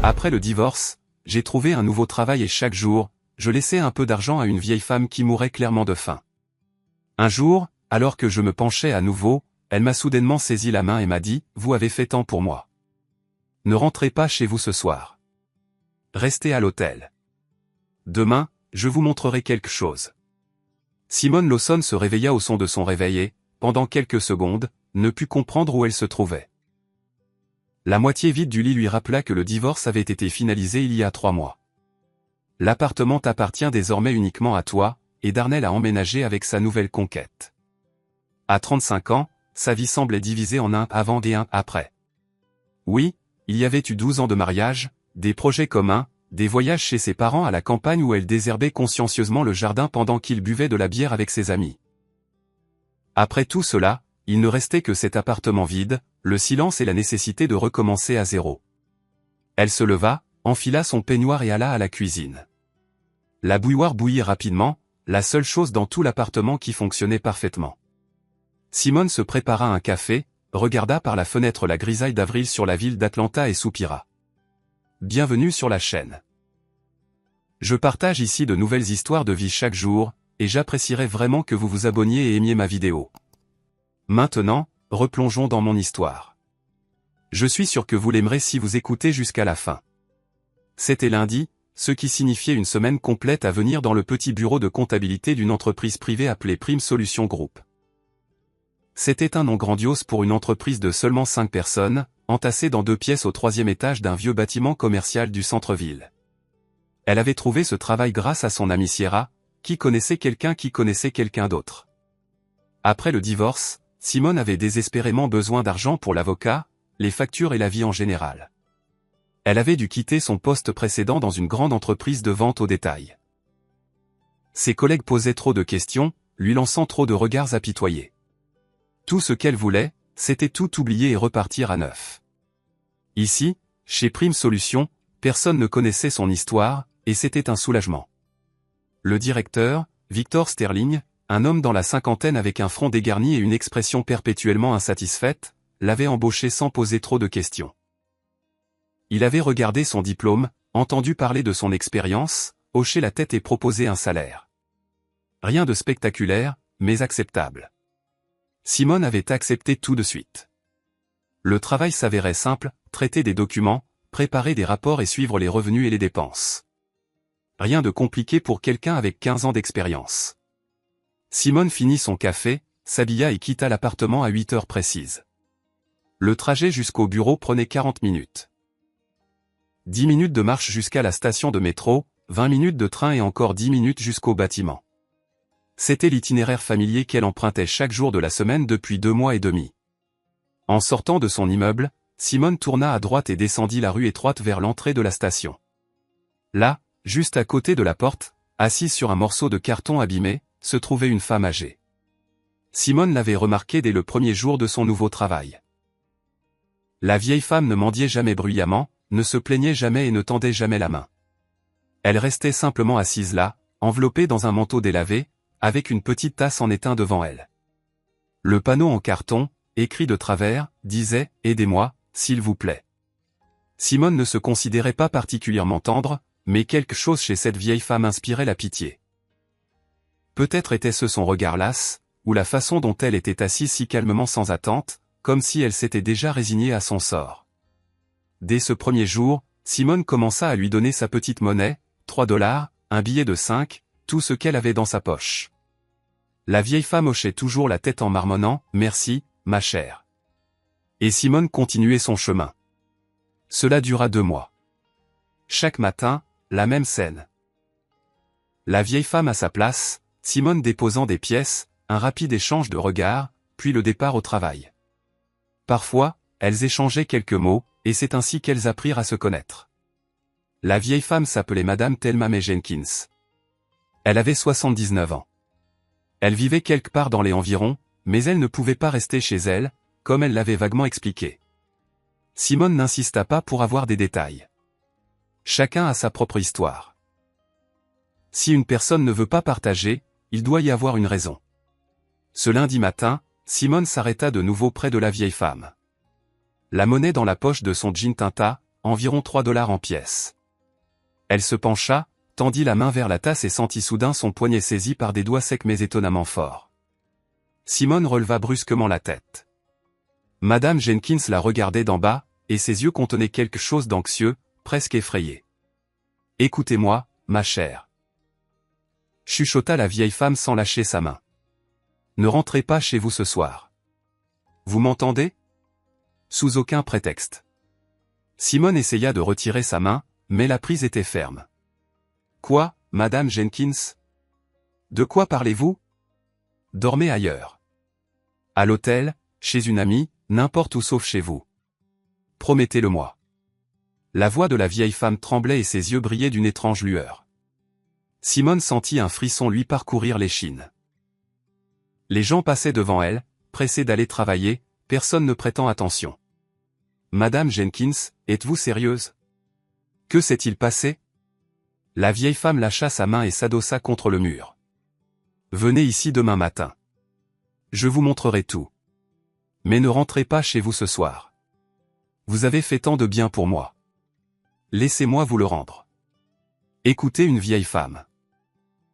Après le divorce, j'ai trouvé un nouveau travail et chaque jour, je laissais un peu d'argent à une vieille femme qui mourait clairement de faim. Un jour, alors que je me penchais à nouveau, elle m'a soudainement saisi la main et m'a dit « Vous avez fait tant pour moi. Ne rentrez pas chez vous ce soir. Restez à l'hôtel. Demain, je vous montrerai quelque chose. » Simone Lawson se réveilla au son de son réveil et, pendant quelques secondes, ne put comprendre où elle se trouvait. La moitié vide du lit lui rappela que le divorce avait été finalisé il y a 3 mois. L'appartement t'appartient désormais uniquement à toi, et Darnell a emménagé avec sa nouvelle conquête. À 35 ans, sa vie semblait divisée en un avant et un après. Oui, il y avait eu 12 ans de mariage, des projets communs, des voyages chez ses parents à la campagne où elle désherbait consciencieusement le jardin pendant qu'il buvait de la bière avec ses amis. Après tout cela, il ne restait que cet appartement vide, le silence et la nécessité de recommencer à zéro. Elle se leva, enfila son peignoir et alla à la cuisine. La bouilloire bouillit rapidement, la seule chose dans tout l'appartement qui fonctionnait parfaitement. Simone se prépara un café, regarda par la fenêtre la grisaille d'avril sur la ville d'Atlanta et soupira. Bienvenue sur la chaîne. Je partage ici de nouvelles histoires de vie chaque jour, et j'apprécierais vraiment que vous vous abonniez et aimiez ma vidéo. Maintenant, replongeons dans mon histoire. Je suis sûr que vous l'aimerez si vous écoutez jusqu'à la fin. C'était lundi, ce qui signifiait une semaine complète à venir dans le petit bureau de comptabilité d'une entreprise privée appelée Prime Solutions Group. C'était un nom grandiose pour une entreprise de seulement 5 personnes, entassée dans 2 pièces au 3e étage d'un vieux bâtiment commercial du centre-ville. Elle avait trouvé ce travail grâce à son amie Sierra, qui connaissait quelqu'un d'autre. Après le divorce, Simone avait désespérément besoin d'argent pour l'avocat, les factures et la vie en général. Elle avait dû quitter son poste précédent dans une grande entreprise de vente au détail. Ses collègues posaient trop de questions, lui lançant trop de regards apitoyés. Tout ce qu'elle voulait, c'était tout oublier et repartir à neuf. Ici, chez Prime Solutions, personne ne connaissait son histoire, et c'était un soulagement. Le directeur, Victor Sterling, un homme dans la cinquantaine avec un front dégarni et une expression perpétuellement insatisfaite, l'avait embauché sans poser trop de questions. Il avait regardé son diplôme, entendu parler de son expérience, hoché la tête et proposé un salaire. Rien de spectaculaire, mais acceptable. Simone avait accepté tout de suite. Le travail s'avérait simple, traiter des documents, préparer des rapports et suivre les revenus et les dépenses. Rien de compliqué pour quelqu'un avec 15 ans d'expérience. Simone finit son café, s'habilla et quitta l'appartement à 8 heures précises. Le trajet jusqu'au bureau prenait 40 minutes. 10 minutes de marche jusqu'à la station de métro, 20 minutes de train et encore 10 minutes jusqu'au bâtiment. C'était l'itinéraire familier qu'elle empruntait chaque jour de la semaine depuis 2 mois et demi. En sortant de son immeuble, Simone tourna à droite et descendit la rue étroite vers l'entrée de la station. Là, juste à côté de la porte, assise sur un morceau de carton abîmé, se trouvait une femme âgée. Simone l'avait remarqué dès le premier jour de son nouveau travail. La vieille femme ne mendiait jamais bruyamment, ne se plaignait jamais et ne tendait jamais la main. Elle restait simplement assise là, enveloppée dans un manteau délavé, avec une petite tasse en étain devant elle. Le panneau en carton, écrit de travers, disait « Aidez-moi, s'il vous plaît ». Simone ne se considérait pas particulièrement tendre, mais quelque chose chez cette vieille femme inspirait la pitié. Peut-être était-ce son regard las, ou la façon dont elle était assise si calmement sans attente, comme si elle s'était déjà résignée à son sort. Dès ce premier jour, Simone commença à lui donner sa petite monnaie, 3 $, un billet de 5, tout ce qu'elle avait dans sa poche. La vieille femme hochait toujours la tête en marmonnant « Merci, ma chère ». Et Simone continuait son chemin. Cela dura 2 mois. Chaque matin, la même scène. La vieille femme à sa place, Simone déposant des pièces, un rapide échange de regards, puis le départ au travail. Parfois, elles échangeaient quelques mots, et c'est ainsi qu'elles apprirent à se connaître. La vieille femme s'appelait Madame Thelma May Jenkins. Elle avait 79 ans. Elle vivait quelque part dans les environs, mais elle ne pouvait pas rester chez elle, comme elle l'avait vaguement expliqué. Simone n'insista pas pour avoir des détails. Chacun a sa propre histoire. Si une personne ne veut pas partager, il doit y avoir une raison. Ce lundi matin, Simone s'arrêta de nouveau près de la vieille femme. La monnaie dans la poche de son jean tinta, environ 3 $ en pièces. Elle se pencha, tendit la main vers la tasse et sentit soudain son poignet saisi par des doigts secs mais étonnamment forts. Simone releva brusquement la tête. Madame Jenkins la regardait d'en bas, et ses yeux contenaient quelque chose d'anxieux, presque effrayé. « Écoutez-moi, ma chère. » chuchota la vieille femme sans lâcher sa main. « Ne rentrez pas chez vous ce soir. Vous m'entendez ? Sous aucun prétexte. » Simone essaya de retirer sa main, mais la prise était ferme. « Quoi, Madame Jenkins ? De quoi parlez-vous ? Dormez ailleurs. À l'hôtel, chez une amie, n'importe où sauf chez vous. Promettez-le-moi. » La voix de la vieille femme tremblait et ses yeux brillaient d'une étrange lueur. Simone sentit un frisson lui parcourir l'échine. Les gens passaient devant elle, pressés d'aller travailler, personne ne prêtant attention. « Madame Jenkins, êtes-vous sérieuse ? Que s'est-il passé ? » La vieille femme lâcha sa main et s'adossa contre le mur. « Venez ici demain matin. Je vous montrerai tout. Mais ne rentrez pas chez vous ce soir. Vous avez fait tant de bien pour moi. Laissez-moi vous le rendre. » Écoutez une vieille femme.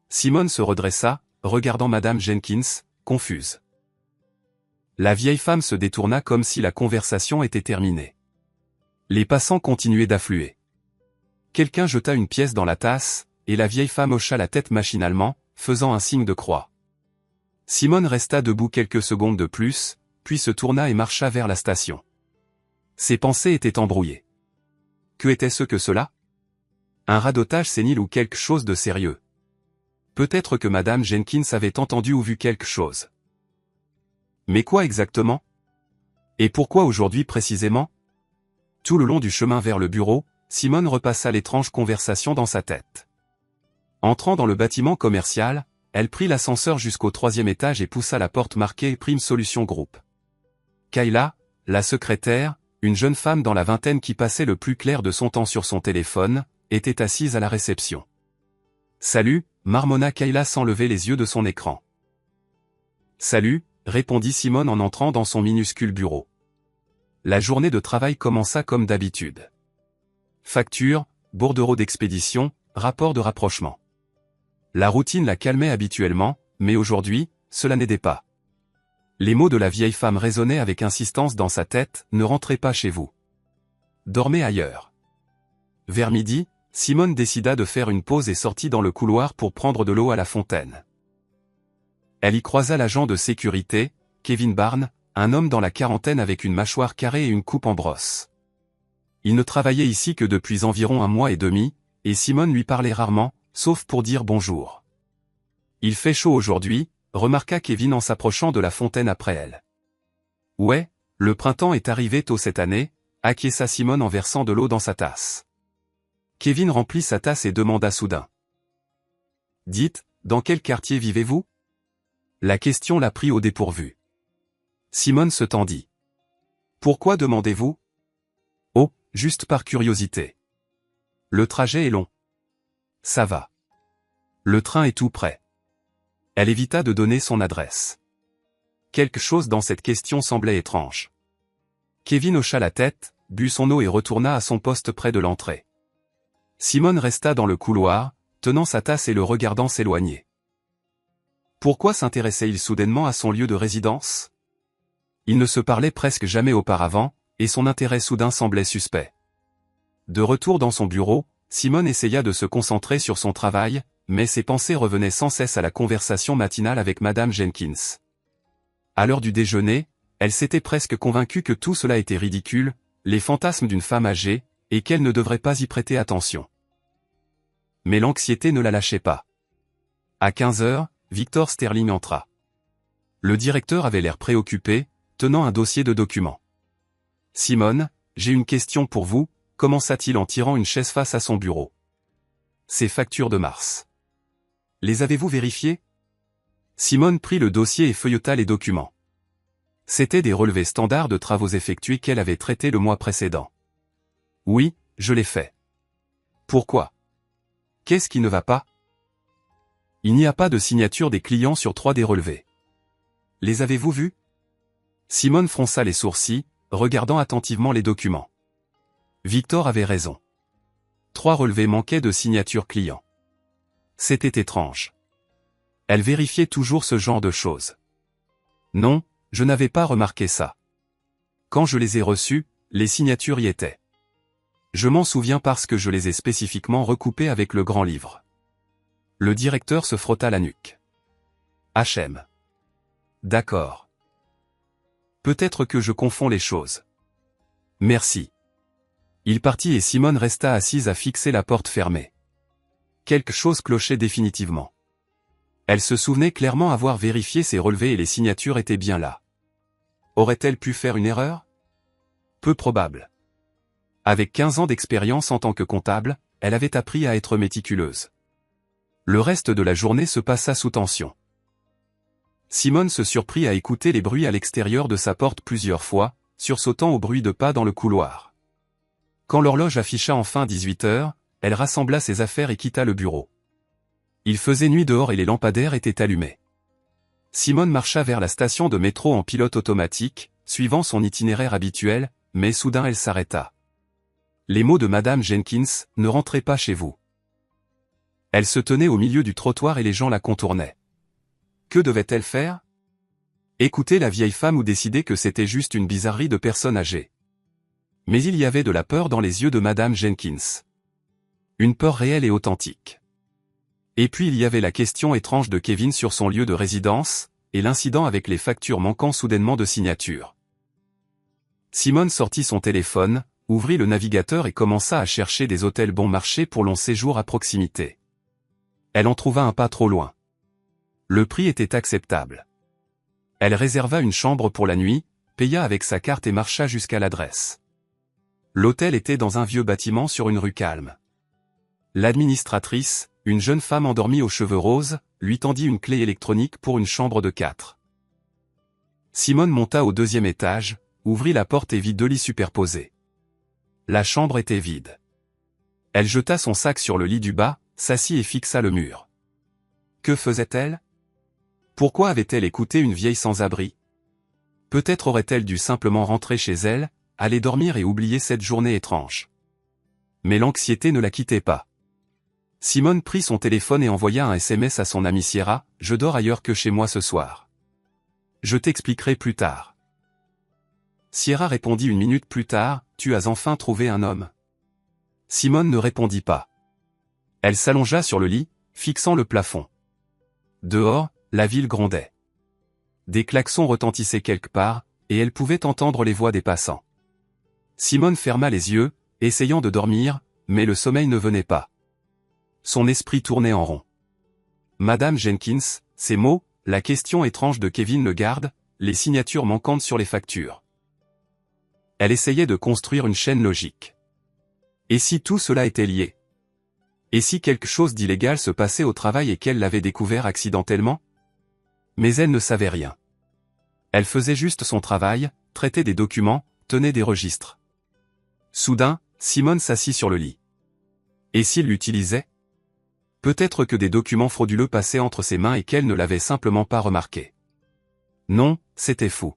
Simone se redressa, regardant Madame Jenkins, confuse. La vieille femme se détourna comme si la conversation était terminée. Les passants continuaient d'affluer. Quelqu'un jeta une pièce dans la tasse, et la vieille femme hocha la tête machinalement, faisant un signe de croix. Simone resta debout quelques secondes de plus, puis se tourna et marcha vers la station. Ses pensées étaient embrouillées. Que était-ce que cela ? Un radotage sénile ou quelque chose de sérieux ? Peut-être que Madame Jenkins avait entendu ou vu quelque chose. Mais quoi exactement ? Et pourquoi aujourd'hui précisément ? Tout le long du chemin vers le bureau, Simone repassa l'étrange conversation dans sa tête. Entrant dans le bâtiment commercial, elle prit l'ascenseur jusqu'au 3e étage et poussa la porte marquée Prime Solution Group. Kayla, la secrétaire, une jeune femme dans la vingtaine qui passait le plus clair de son temps sur son téléphone, était assise à la réception. « Salut », marmonna Kayla sans lever les yeux de son écran. « Salut », répondit Simone en entrant dans son minuscule bureau. La journée de travail commença comme d'habitude. Facture, bordereau d'expédition, rapport de rapprochement. La routine la calmait habituellement, mais aujourd'hui, cela n'aidait pas. Les mots de la vieille femme résonnaient avec insistance dans sa tête, « Ne rentrez pas chez vous. Dormez ailleurs. » Vers midi, Simone décida de faire une pause et sortit dans le couloir pour prendre de l'eau à la fontaine. Elle y croisa l'agent de sécurité, Kevin Barnes, un homme dans la quarantaine avec une mâchoire carrée et une coupe en brosse. Il ne travaillait ici que depuis environ 1 mois et demi, et Simone lui parlait rarement, sauf pour dire bonjour. « Il fait chaud aujourd'hui », remarqua Kevin en s'approchant de la fontaine après elle. « Ouais, le printemps est arrivé tôt cette année », acquiesça Simone en versant de l'eau dans sa tasse. Kevin remplit sa tasse et demanda soudain. « Dites, dans quel quartier vivez-vous » La question la prit au dépourvu. Simone se tendit. « Pourquoi demandez-vous » ? « Oh, juste par curiosité. Le trajet est long. » « Ça va. Le train est tout près. » Elle évita de donner son adresse. Quelque chose dans cette question semblait étrange. Kevin hocha la tête, but son eau et retourna à son poste près de l'entrée. Simone resta dans le couloir, tenant sa tasse et le regardant s'éloigner. Pourquoi s'intéressait-il soudainement à son lieu de résidence ? Il ne se parlait presque jamais auparavant, et son intérêt soudain semblait suspect. De retour dans son bureau, Simone essaya de se concentrer sur son travail, mais ses pensées revenaient sans cesse à la conversation matinale avec Madame Jenkins. À l'heure du déjeuner, elle s'était presque convaincue que tout cela était ridicule, les fantasmes d'une femme âgée, et qu'elle ne devrait pas y prêter attention. Mais l'anxiété ne la lâchait pas. À 15 heures, Victor Sterling entra. Le directeur avait l'air préoccupé, tenant un dossier de documents. « Simone, j'ai une question pour vous », commença-t-il en tirant une chaise face à son bureau. « Ces factures de mars. Les avez-vous vérifiées ?» Simone prit le dossier et feuilleta les documents. C'étaient des relevés standards de travaux effectués qu'elle avait traités le mois précédent. « Oui, je l'ai fait. »« Pourquoi ? Qu'est-ce qui ne va pas ? » Il n'y a pas de signature des clients sur 3 des relevés. Les avez-vous vus ? Simone fronça les sourcils, regardant attentivement les documents. Victor avait raison. 3 relevés manquaient de signature client. C'était étrange. Elle vérifiait toujours ce genre de choses. Non, je n'avais pas remarqué ça. Quand je les ai reçus, les signatures y étaient. Je m'en souviens parce que je les ai spécifiquement recoupées avec le grand livre. Le directeur se frotta la nuque. HM. D'accord. Peut-être que je confonds les choses. Merci. Il partit et Simone resta assise à fixer la porte fermée. Quelque chose clochait définitivement. Elle se souvenait clairement avoir vérifié ses relevés et les signatures étaient bien là. Aurait-elle pu faire une erreur? Peu probable. Avec 15 ans d'expérience en tant que comptable, elle avait appris à être méticuleuse. Le reste de la journée se passa sous tension. Simone se surprit à écouter les bruits à l'extérieur de sa porte plusieurs fois, sursautant au bruit de pas dans le couloir. Quand l'horloge afficha enfin 18 heures, elle rassembla ses affaires et quitta le bureau. Il faisait nuit dehors et les lampadaires étaient allumés. Simone marcha vers la station de métro en pilote automatique, suivant son itinéraire habituel, mais soudain elle s'arrêta. Les mots de Madame Jenkins, ne rentrez pas chez vous. Elle se tenait au milieu du trottoir et les gens la contournaient. Que devait-elle faire? Écouter la vieille femme ou décider que c'était juste une bizarrerie de personne âgée? Mais il y avait de la peur dans les yeux de Madame Jenkins. Une peur réelle et authentique. Et puis il y avait la question étrange de Kevin sur son lieu de résidence, et l'incident avec les factures manquant soudainement de signature. Simone sortit son téléphone, ouvrit le navigateur et commença à chercher des hôtels bon marché pour long séjour à proximité. Elle en trouva un pas trop loin. Le prix était acceptable. Elle réserva une chambre pour la nuit, paya avec sa carte et marcha jusqu'à l'adresse. L'hôtel était dans un vieux bâtiment sur une rue calme. L'administratrice, une jeune femme endormie aux cheveux roses, lui tendit une clé électronique pour une chambre de 4. Simone monta au 2e étage, ouvrit la porte et vit 2 lits superposés. La chambre était vide. Elle jeta son sac sur le lit du bas, s'assit et fixa le mur. Que faisait-elle? Pourquoi avait-elle écouté une vieille sans-abri? Peut-être aurait-elle dû simplement rentrer chez elle, aller dormir et oublier cette journée étrange. Mais l'anxiété ne la quittait pas. Simone prit son téléphone et envoya un SMS à son amie Sierra, « Je dors ailleurs que chez moi ce soir. Je t'expliquerai plus tard. » Sierra répondit 1 minute plus tard, « Tu as enfin trouvé un homme. » Simone ne répondit pas. Elle s'allongea sur le lit, fixant le plafond. Dehors, la ville grondait. Des klaxons retentissaient quelque part, et elle pouvait entendre les voix des passants. Simone ferma les yeux, essayant de dormir, mais le sommeil ne venait pas. Son esprit tournait en rond. Madame Jenkins, ces mots, la question étrange de Kevin le garde, les signatures manquantes sur les factures. Elle essayait de construire une chaîne logique. Et si tout cela était lié? Et si quelque chose d'illégal se passait au travail et qu'elle l'avait découvert accidentellement? Mais elle ne savait rien. Elle faisait juste son travail, traitait des documents, tenait des registres. Soudain, Simone s'assit sur le lit. Et s'il l'utilisait? Peut-être que des documents frauduleux passaient entre ses mains et qu'elle ne l'avait simplement pas remarqué. Non, c'était fou.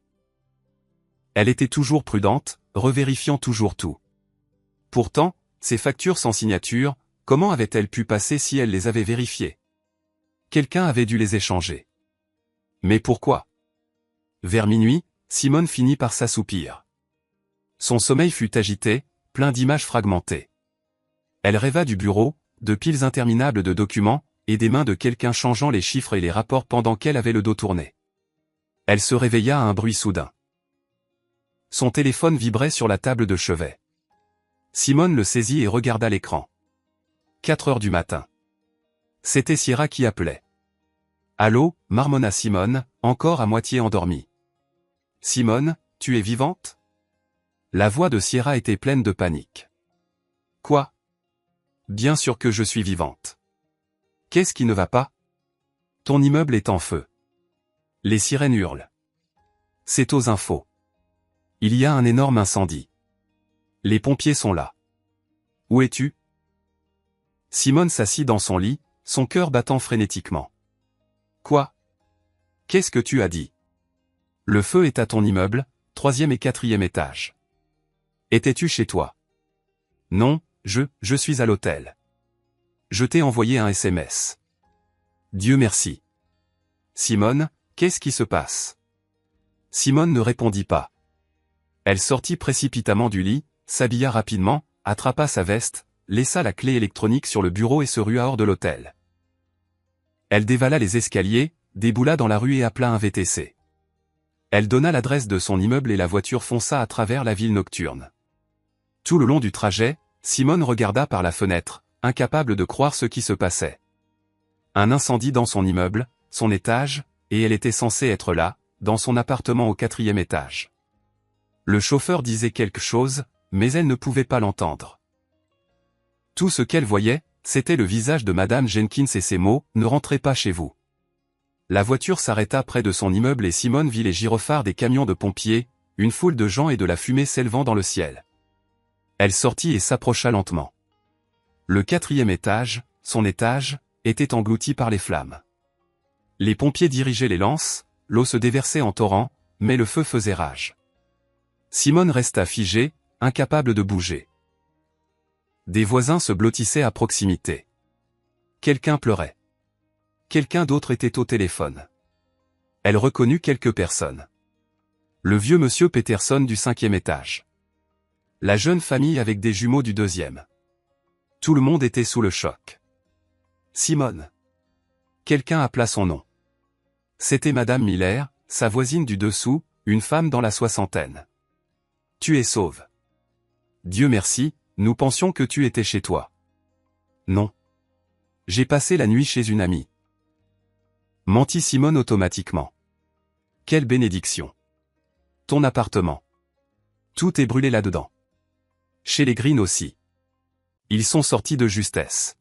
Elle était toujours prudente, revérifiant toujours tout. Pourtant, ces factures sans signature, comment avait-elle pu passer si elle les avait vérifiées? Quelqu'un avait dû les échanger. Mais pourquoi? Vers minuit, Simone finit par s'assoupir. Son sommeil fut agité, plein d'images fragmentées. Elle rêva du bureau, de piles interminables de documents, et des mains de quelqu'un changeant les chiffres et les rapports pendant qu'elle avait le dos tourné. Elle se réveilla à un bruit soudain. Son téléphone vibrait sur la table de chevet. Simone le saisit et regarda l'écran. 4 heures du matin. C'était Sierra qui appelait. « Allô » marmonna Simone, encore à moitié endormie. « Simone, tu es vivante ?» La voix de Sierra était pleine de panique. « Quoi ? Bien sûr que je suis vivante. Qu'est-ce qui ne va pas ? Ton immeuble est en feu. Les sirènes hurlent. C'est aux infos. Il y a un énorme incendie. Les pompiers sont là. Où es-tu ? » Simone s'assit dans son lit, son cœur battant frénétiquement. Quoi ? Qu'est-ce que tu as dit ? Le feu est à ton immeuble, 3e et 4e étage. Étais-tu chez toi ? Non, je suis à l'hôtel. Je t'ai envoyé un SMS. Dieu merci. Simone, qu'est-ce qui se passe? Simone ne répondit pas. Elle sortit précipitamment du lit, s'habilla rapidement, attrapa sa veste, laissa la clé électronique sur le bureau et se rua hors de l'hôtel. Elle dévala les escaliers, déboula dans la rue et appela un VTC. Elle donna l'adresse de son immeuble et la voiture fonça à travers la ville nocturne. Tout le long du trajet, Simone regarda par la fenêtre, incapable de croire ce qui se passait. Un incendie dans son immeuble, son étage, et elle était censée être là, dans son appartement au 4e étage. Le chauffeur disait quelque chose, mais elle ne pouvait pas l'entendre. Tout ce qu'elle voyait, c'était le visage de Madame Jenkins et ces mots « Ne rentrez pas chez vous ». La voiture s'arrêta près de son immeuble et Simone vit les gyrophares des camions de pompiers, une foule de gens et de la fumée s'élevant dans le ciel. Elle sortit et s'approcha lentement. Le 4e étage, son étage, était englouti par les flammes. Les pompiers dirigeaient les lances, l'eau se déversait en torrent, mais le feu faisait rage. Simone resta figée, incapable de bouger. Des voisins se blottissaient à proximité. Quelqu'un pleurait. Quelqu'un d'autre était au téléphone. Elle reconnut quelques personnes. Le vieux monsieur Peterson du 5e étage. La jeune famille avec des jumeaux du 2e. Tout le monde était sous le choc. Simone. Quelqu'un appela son nom. C'était Madame Miller, sa voisine du dessous, une femme dans la soixantaine. Tu es sauve. Dieu merci, nous pensions que tu étais chez toi. Non. J'ai passé la nuit chez une amie. Mentit Simone automatiquement. Quelle bénédiction. Ton appartement. Tout est brûlé là-dedans. Chez les Green aussi. Ils sont sortis de justesse.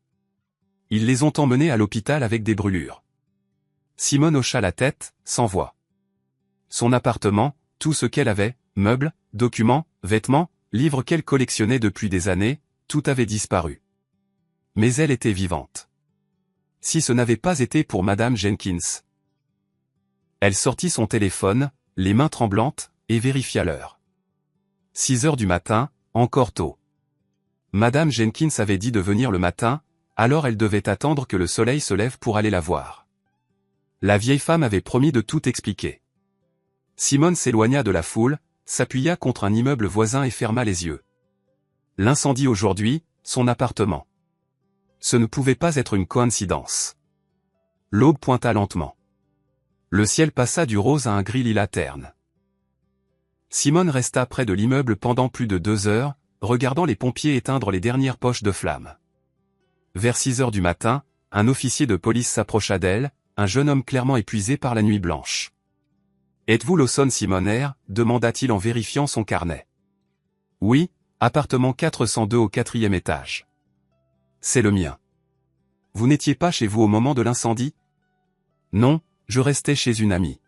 Ils les ont emmenés à l'hôpital avec des brûlures. Simone hocha la tête, sans voix. Son appartement, tout ce qu'elle avait, meubles, documents, vêtements, livres qu'elle collectionnait depuis des années, tout avait disparu. Mais elle était vivante. Si ce n'avait pas été pour Madame Jenkins. Elle sortit son téléphone, les mains tremblantes, et vérifia l'heure. 6 heures du matin, encore tôt. Madame Jenkins avait dit de venir le matin, alors elle devait attendre que le soleil se lève pour aller la voir. La vieille femme avait promis de tout expliquer. Simone s'éloigna de la foule, s'appuya contre un immeuble voisin et ferma les yeux. L'incendie aujourd'hui, son appartement. Ce ne pouvait pas être une coïncidence. L'aube pointa lentement. Le ciel passa du rose à un gris lilas terne. Simone resta près de l'immeuble pendant plus de 2 heures, regardant les pompiers éteindre les dernières poches de flammes. Vers 6 heures du matin, un officier de police s'approcha d'elle, un jeune homme clairement épuisé par la nuit blanche. « Êtes-vous Lawson Simoner ?» demanda-t-il en vérifiant son carnet. « Oui, appartement 402 au 4e étage. »« C'est le mien. »« Vous n'étiez pas chez vous au moment de l'incendie ?»« Non, je restais chez une amie. »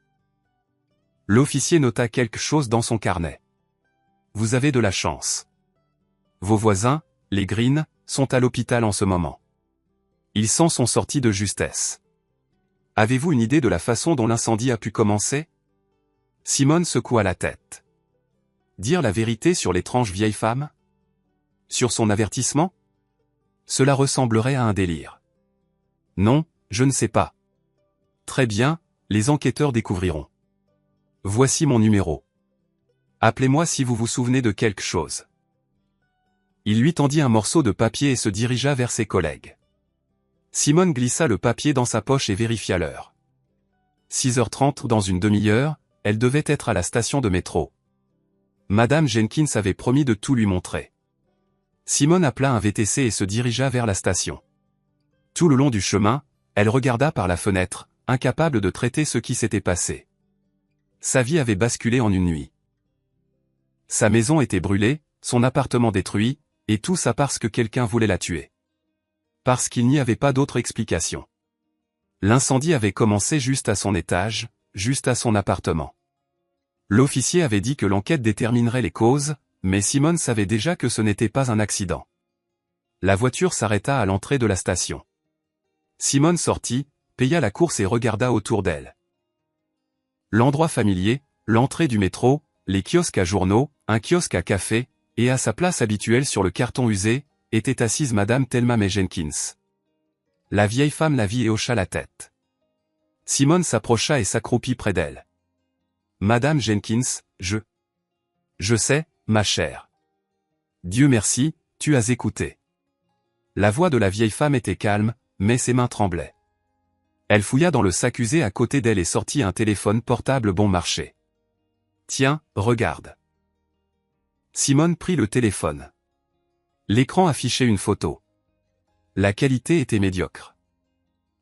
L'officier nota quelque chose dans son carnet. « Vous avez de la chance. Vos voisins, les Green, sont à l'hôpital en ce moment. Ils s'en sont sortis de justesse. Avez-vous une idée de la façon dont l'incendie a pu commencer ?» Simone secoua la tête. Dire la vérité sur l'étrange vieille femme? Sur son avertissement? Cela ressemblerait à un délire. Non, je ne sais pas. Très bien, les enquêteurs découvriront. Voici mon numéro. Appelez-moi si vous vous souvenez de quelque chose. Il lui tendit un morceau de papier et se dirigea vers ses collègues. Simone glissa le papier dans sa poche et vérifia l'heure. 6h30 dans une demi-heure, elle devait être à la station de métro. Madame Jenkins avait promis de tout lui montrer. Simone appela un VTC et se dirigea vers la station. Tout le long du chemin, elle regarda par la fenêtre, incapable de traiter ce qui s'était passé. Sa vie avait basculé en une nuit. Sa maison était brûlée, son appartement détruit, et tout ça parce que quelqu'un voulait la tuer. Parce qu'il n'y avait pas d'autre explication. L'incendie avait commencé juste à son étage, juste à son appartement. L'officier avait dit que l'enquête déterminerait les causes, mais Simone savait déjà que ce n'était pas un accident. La voiture s'arrêta à l'entrée de la station. Simone sortit, paya la course et regarda autour d'elle. L'endroit familier, l'entrée du métro, les kiosques à journaux, un kiosque à café, et à sa place habituelle sur le carton usé, était assise Madame Thelma May Jenkins. La vieille femme la vit et hocha la tête. Simone s'approcha et s'accroupit près d'elle. Madame Jenkins, je sais, ma chère. Dieu merci, tu as écouté. La voix de la vieille femme était calme, mais ses mains tremblaient. Elle fouilla dans le sac usé à côté d'elle et sortit un téléphone portable bon marché. Tiens, regarde. Simone prit le téléphone. L'écran affichait une photo. La qualité était médiocre.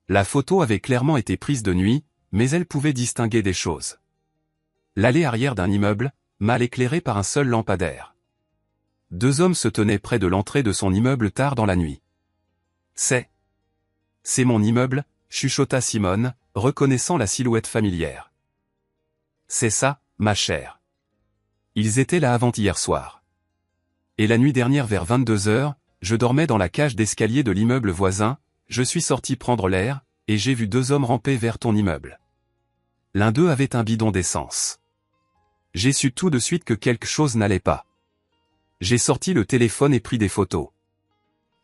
La photo avait clairement été prise de nuit, mais elle pouvait distinguer des choses. L'allée arrière d'un immeuble, mal éclairée par un seul lampadaire. 2 hommes se tenaient près de l'entrée de son immeuble tard dans la nuit. C'est mon immeuble, chuchota Simone, reconnaissant la silhouette familière. C'est ça, ma chère. Ils étaient là avant-hier soir. Et la nuit dernière vers 22 heures, je dormais dans la cage d'escalier de l'immeuble voisin, je suis sorti prendre l'air, et j'ai vu 2 hommes ramper vers ton immeuble. L'un d'eux avait un bidon d'essence. J'ai su tout de suite que quelque chose n'allait pas. J'ai sorti le téléphone et pris des photos.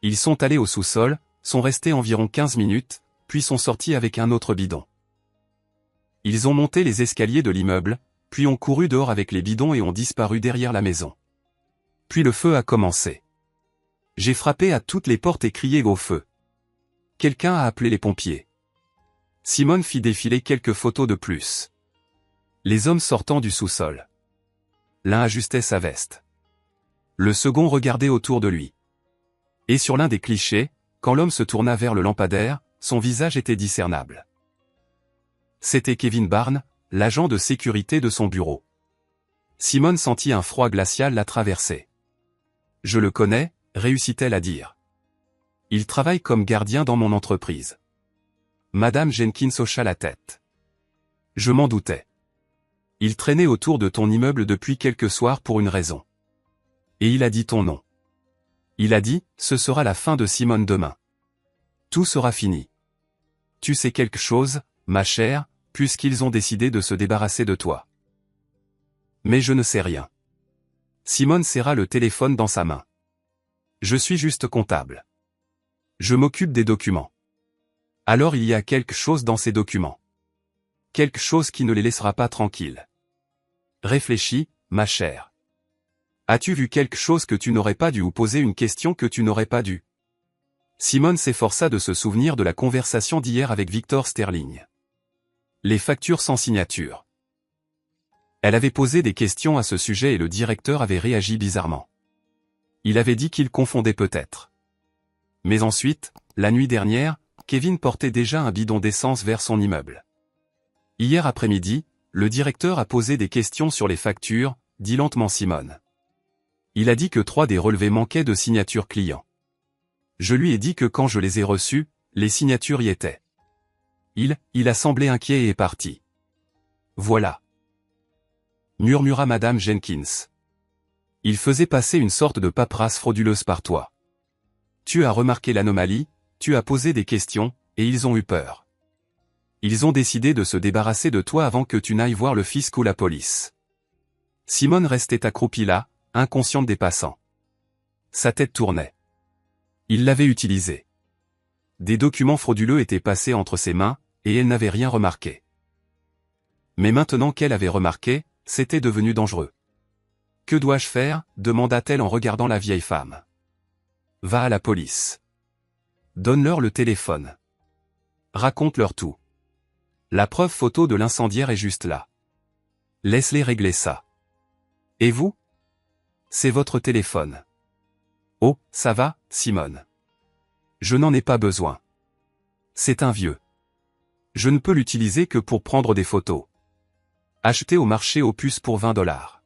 Ils sont allés au sous-sol, sont restés environ 15 minutes, puis sont sortis avec un autre bidon. Ils ont monté les escaliers de l'immeuble, puis ont couru dehors avec les bidons et ont disparu derrière la maison. Puis le feu a commencé. J'ai frappé à toutes les portes et crié au feu. Quelqu'un a appelé les pompiers. Simone fit défiler quelques photos de plus. Les hommes sortant du sous-sol. L'un ajustait sa veste. Le second regardait autour de lui. Et sur l'un des clichés, quand l'homme se tourna vers le lampadaire, son visage était discernable. C'était Kevin Barnes, l'agent de sécurité de son bureau. Simone sentit un froid glacial la traverser. « Je le connais », réussit-elle à dire. « Il travaille comme gardien dans mon entreprise. » Madame Jenkins hocha la tête. « Je m'en doutais. Il traînait autour de ton immeuble depuis quelques soirs pour une raison. Et il a dit ton nom. Il a dit, ce sera la fin de Simone demain. Tout sera fini. Tu sais quelque chose, ma chère, puisqu'ils ont décidé de se débarrasser de toi. Mais je ne sais rien. » Simone serra le téléphone dans sa main. « Je suis juste comptable. Je m'occupe des documents. Alors il y a quelque chose dans ces documents. Quelque chose qui ne les laissera pas tranquilles. Réfléchis, ma chère. As-tu vu quelque chose que tu n'aurais pas dû ou posé une question que tu n'aurais pas dû ?» Simone s'efforça de se souvenir de la conversation d'hier avec Victor Sterling. Les factures sans signature. Elle avait posé des questions à ce sujet et le directeur avait réagi bizarrement. Il avait dit qu'il confondait peut-être. Mais ensuite, la nuit dernière, Kevin portait déjà un bidon d'essence vers son immeuble. Hier après-midi, le directeur a posé des questions sur les factures, dit lentement Simone. Il a dit que 3 des relevés manquaient de signature client. Je lui ai dit que quand je les ai reçus, les signatures y étaient. Il a semblé inquiet et est parti. Voilà. Murmura Madame Jenkins. Il faisait passer une sorte de paperasse frauduleuse par toi. Tu as remarqué l'anomalie, tu as posé des questions, et ils ont eu peur. Ils ont décidé de se débarrasser de toi avant que tu n'ailles voir le fisc ou la police. Simone restait accroupie là, inconsciente des passants. Sa tête tournait. Il l'avait utilisé. Des documents frauduleux étaient passés entre ses mains, et elle n'avait rien remarqué. Mais maintenant qu'elle avait remarqué, c'était devenu dangereux. « Que dois-je faire ?» demanda-t-elle en regardant la vieille femme. « Va à la police. Donne-leur le téléphone. Raconte-leur tout. La preuve photo de l'incendiaire est juste là. Laisse-les régler ça. Et vous ? C'est votre téléphone. Oh, ça va, Simone. Je n'en ai pas besoin. C'est un vieux. Je ne peux l'utiliser que pour prendre des photos. Acheté au marché aux puces pour 20 $.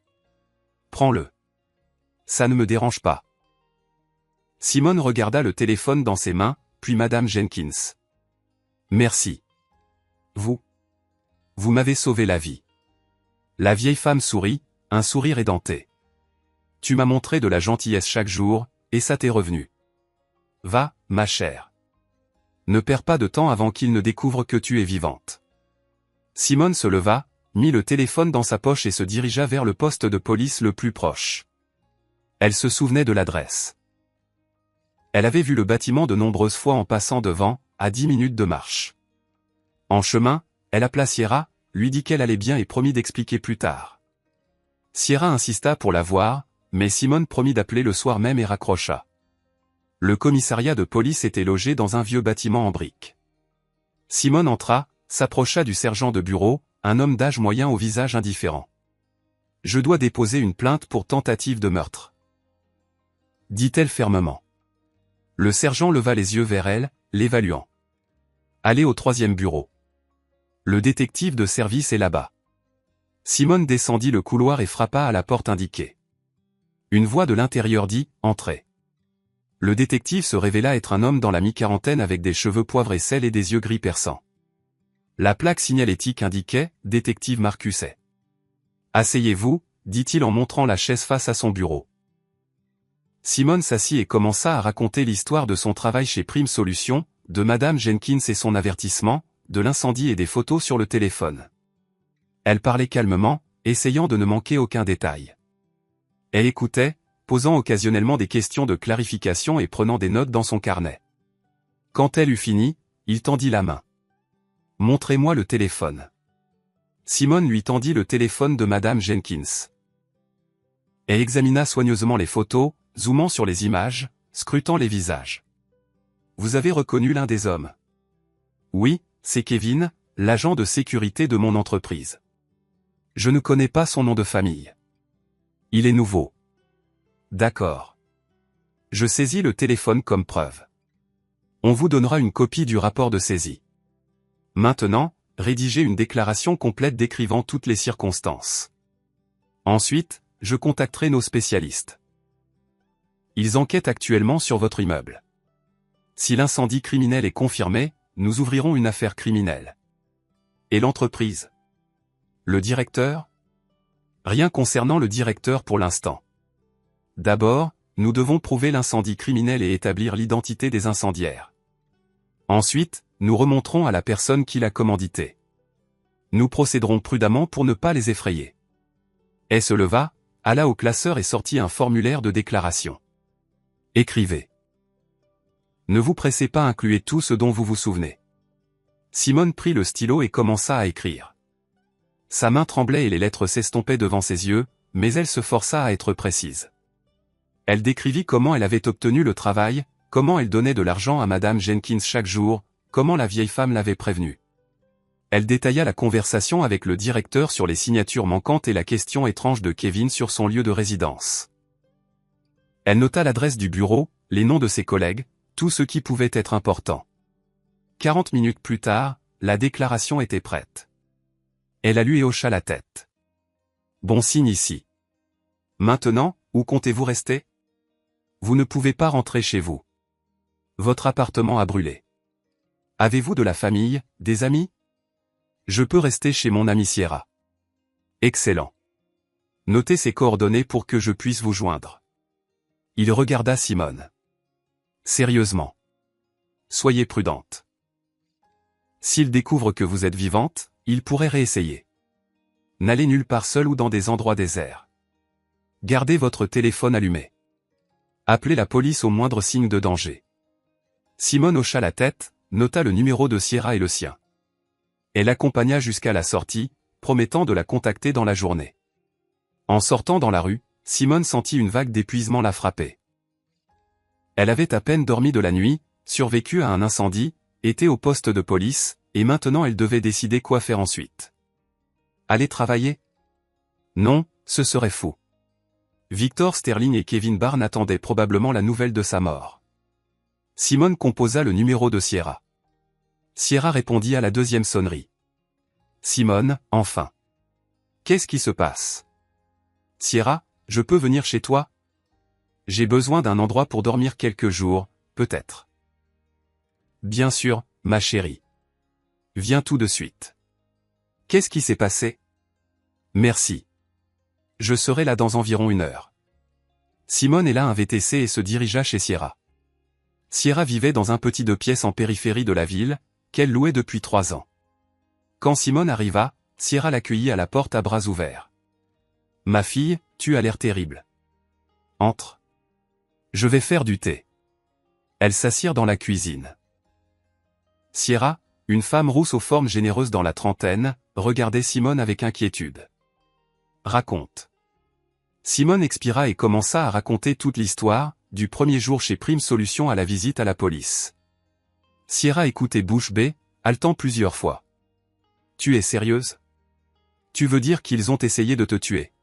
Prends-le. Ça ne me dérange pas. » Simone regarda le téléphone dans ses mains, puis Madame Jenkins. « Merci. Vous m'avez sauvé la vie. » La vieille femme sourit, un sourire édenté. « Tu m'as montré de la gentillesse chaque jour, et ça t'est revenu. Va, ma chère. Ne perds pas de temps avant qu'il ne découvre que tu es vivante. » Simone se leva, mit le téléphone dans sa poche et se dirigea vers le poste de police le plus proche. Elle se souvenait de l'adresse. Elle avait vu le bâtiment de nombreuses fois en passant devant, à 10 minutes de marche. En chemin, elle appela Sierra, lui dit qu'elle allait bien et promit d'expliquer plus tard. Sierra insista pour la voir, mais Simone promit d'appeler le soir même et raccrocha. Le commissariat de police était logé dans un vieux bâtiment en briques. Simone entra, s'approcha du sergent de bureau, un homme d'âge moyen au visage indifférent. « Je dois déposer une plainte pour tentative de meurtre. » dit-elle fermement. Le sergent leva les yeux vers elle, l'évaluant. « Allez au 3e bureau. Le détective de service est là-bas. » Simone descendit le couloir et frappa à la porte indiquée. Une voix de l'intérieur dit « Entrez ». Le détective se révéla être un homme dans la mi-quarantaine avec des cheveux poivre et sel et des yeux gris perçants. La plaque signalétique indiquait « Détective Marcusset ». « Asseyez-vous », dit-il en montrant la chaise face à son bureau. Simone s'assit et commença à raconter l'histoire de son travail chez Prime Solutions, de Madame Jenkins et son avertissement, de l'incendie et des photos sur le téléphone. Elle parlait calmement, essayant de ne manquer aucun détail. Elle écoutait, posant occasionnellement des questions de clarification et prenant des notes dans son carnet. Quand elle eut fini, il tendit la main. « Montrez-moi le téléphone. » Simone lui tendit le téléphone de Madame Jenkins. Elle examina soigneusement les photos, zoomant sur les images, scrutant les visages. « Vous avez reconnu l'un des hommes? »« Oui, c'est Kevin, l'agent de sécurité de mon entreprise. Je ne connais pas son nom de famille. Il est nouveau. » D'accord. Je saisis le téléphone comme preuve. On vous donnera une copie du rapport de saisie. Maintenant, rédigez une déclaration complète décrivant toutes les circonstances. Ensuite, je contacterai nos spécialistes. Ils enquêtent actuellement sur votre immeuble. Si l'incendie criminel est confirmé, nous ouvrirons une affaire criminelle. Et l'entreprise? Le directeur? Rien concernant le directeur pour l'instant. D'abord, nous devons prouver l'incendie criminel et établir l'identité des incendiaires. Ensuite, nous remonterons à la personne qui l'a commandité. Nous procéderons prudemment pour ne pas les effrayer. Elle se leva, alla au classeur et sortit un formulaire de déclaration. Écrivez. Ne vous pressez pas, incluez tout ce dont vous vous souvenez. Simone prit le stylo et commença à écrire. Sa main tremblait et les lettres s'estompaient devant ses yeux, mais elle se força à être précise. Elle décrivit comment elle avait obtenu le travail, comment elle donnait de l'argent à Madame Jenkins chaque jour, comment la vieille femme l'avait prévenue. Elle détailla la conversation avec le directeur sur les signatures manquantes et la question étrange de Kevin sur son lieu de résidence. Elle nota l'adresse du bureau, les noms de ses collègues, tout ce qui pouvait être important. 40 minutes plus tard, la déclaration était prête. Elle la lut et hocha la tête. Bon signe ici. Maintenant, où comptez-vous rester? Vous ne pouvez pas rentrer chez vous. Votre appartement a brûlé. Avez-vous de la famille, des amis? Je peux rester chez mon ami Sierra. Excellent. Notez ses coordonnées pour que je puisse vous joindre. Il regarda Simone. Sérieusement. Soyez prudente. S'il découvre que vous êtes vivante, il pourrait réessayer. N'allez nulle part seul ou dans des endroits déserts. Gardez votre téléphone allumé. Appelez la police au moindre signe de danger. Simone hocha la tête, nota le numéro de Sierra et le sien. Elle l'accompagna jusqu'à la sortie, promettant de la contacter dans la journée. En sortant dans la rue, Simone sentit une vague d'épuisement la frapper. Elle avait à peine dormi de la nuit, survécu à un incendie, était au poste de police, et maintenant elle devait décider quoi faire ensuite. Aller travailler? Non, ce serait fou. Victor Sterling et Kevin Barnes attendaient probablement la nouvelle de sa mort. Simone composa le numéro de Sierra. Sierra répondit à la deuxième sonnerie. Simone, enfin. Qu'est-ce qui se passe? Sierra, je peux venir chez toi? J'ai besoin d'un endroit pour dormir quelques jours, peut-être. Bien sûr, ma chérie. Viens tout de suite. Qu'est-ce qui s'est passé? Merci. Je serai là dans environ 1 heure. Simone alla un VTC et se dirigea chez Sierra. Sierra vivait dans un petit 2 pièces en périphérie de la ville, qu'elle louait depuis 3 ans. Quand Simone arriva, Sierra l'accueillit à la porte à bras ouverts. « Ma fille, tu as l'air terrible. Entre. Je vais faire du thé. Elles s'assirent dans la cuisine. Sierra, une femme rousse aux formes généreuses dans la trentaine, regardait Simone avec inquiétude. Raconte. Simone expira et commença à raconter toute l'histoire, du premier jour chez Prime Solutions à la visite à la police. Sierra écoutait bouche bée, haletant plusieurs fois. Tu es sérieuse? Tu veux dire qu'ils ont essayé de te tuer?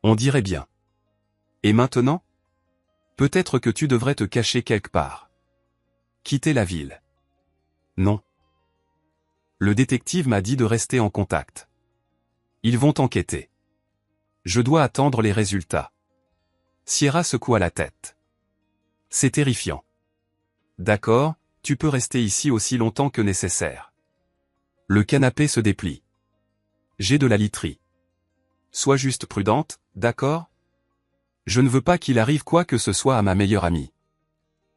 On dirait bien. Et maintenant? Peut-être que tu devrais te cacher quelque part. Quitter la ville. Non. Le détective m'a dit de rester en contact. Ils vont enquêter. Je dois attendre les résultats. Sierra secoua la tête. C'est terrifiant. D'accord, tu peux rester ici aussi longtemps que nécessaire. Le canapé se déplie. J'ai de la literie. Sois juste prudente, d'accord? Je ne veux pas qu'il arrive quoi que ce soit à ma meilleure amie.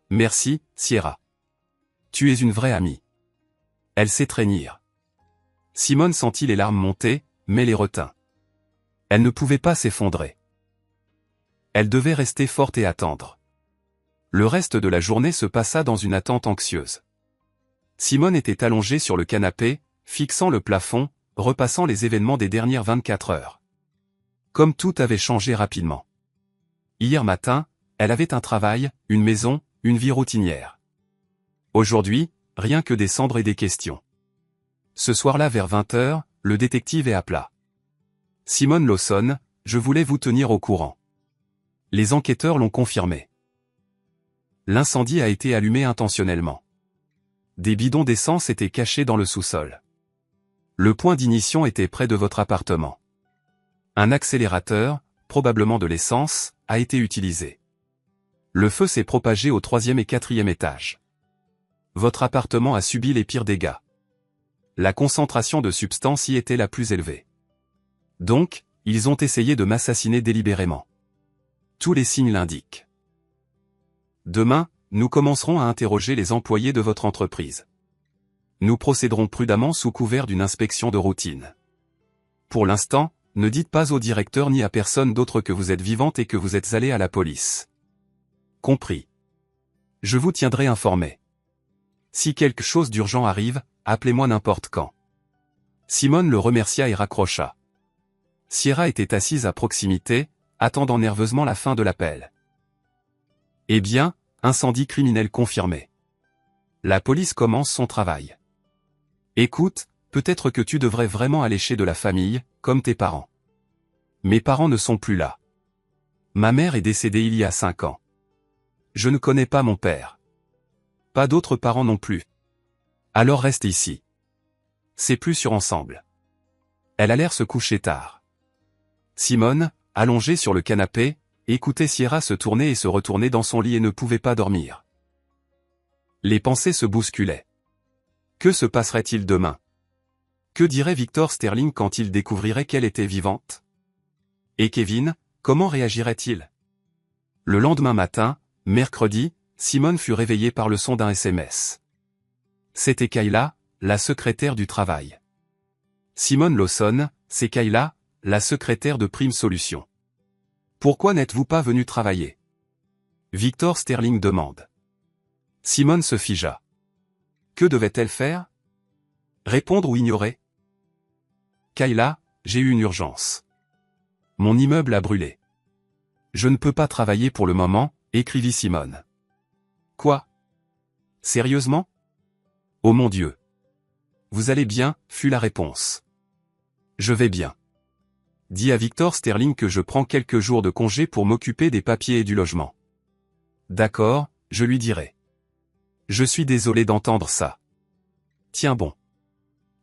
Merci, Sierra. Tu es une vraie amie. Elle s'étreignirent. Simone sentit les larmes monter, mais les retint. Elle ne pouvait pas s'effondrer. Elle devait rester forte et attendre. Le reste de la journée se passa dans une attente anxieuse. Simone était allongée sur le canapé, fixant le plafond, repassant les événements des dernières 24 heures. Comme tout avait changé rapidement. Hier matin, elle avait un travail, une maison, une vie routinière. Aujourd'hui, rien que des cendres et des questions. Ce soir-là vers 20 heures, le détective est à plat. Simone Lawson, je voulais vous tenir au courant. Les enquêteurs l'ont confirmé. L'incendie a été allumé intentionnellement. Des bidons d'essence étaient cachés dans le sous-sol. Le point d'ignition était près de votre appartement. Un accélérateur, probablement de l'essence, a été utilisé. Le feu s'est propagé au 3e et 4e étage. Votre appartement a subi les pires dégâts. La concentration de substance y était la plus élevée. Donc, ils ont essayé de m'assassiner délibérément. Tous les signes l'indiquent. Demain, nous commencerons à interroger les employés de votre entreprise. Nous procéderons prudemment sous couvert d'une inspection de routine. Pour l'instant, ne dites pas au directeur ni à personne d'autre que vous êtes vivante et que vous êtes allée à la police. Compris. Je vous tiendrai informé. Si quelque chose d'urgent arrive, appelez-moi n'importe quand. Simone le remercia et raccrocha. Sierra était assise à proximité, attendant nerveusement la fin de l'appel. Eh bien, incendie criminel confirmé. La police commence son travail. Écoute, peut-être que tu devrais vraiment allécher de la famille, comme tes parents. Mes parents ne sont plus là. Ma mère est décédée il y a 5 ans. Je ne connais pas mon père. Pas d'autres parents non plus. Alors reste ici. C'est plus sûr ensemble. Elle a l'air se coucher tard. Simone, allongée sur le canapé, écoutait Sierra se tourner et se retourner dans son lit et ne pouvait pas dormir. Les pensées se bousculaient. Que se passerait-il demain? Que dirait Victor Sterling quand il découvrirait qu'elle était vivante? Et Kevin, comment réagirait-il? Le lendemain matin, mercredi, Simone fut réveillée par le son d'un SMS. C'était Kayla, la secrétaire du travail. Simone Lawson, c'est Kayla, la secrétaire de Prime Solutions. Pourquoi n'êtes-vous pas venu travailler? Victor Sterling demande. Simone se figea. Que devait-elle faire? Répondre ou ignorer? Kayla, j'ai eu une urgence. Mon immeuble a brûlé. Je ne peux pas travailler pour le moment, écrivit Simone. Quoi? Sérieusement? Oh mon Dieu! Vous allez bien, fut la réponse. Je vais bien. Dis à Victor Sterling que je prends quelques jours de congé pour m'occuper des papiers et du logement. D'accord, je lui dirai. Je suis désolé d'entendre ça. Tiens bon.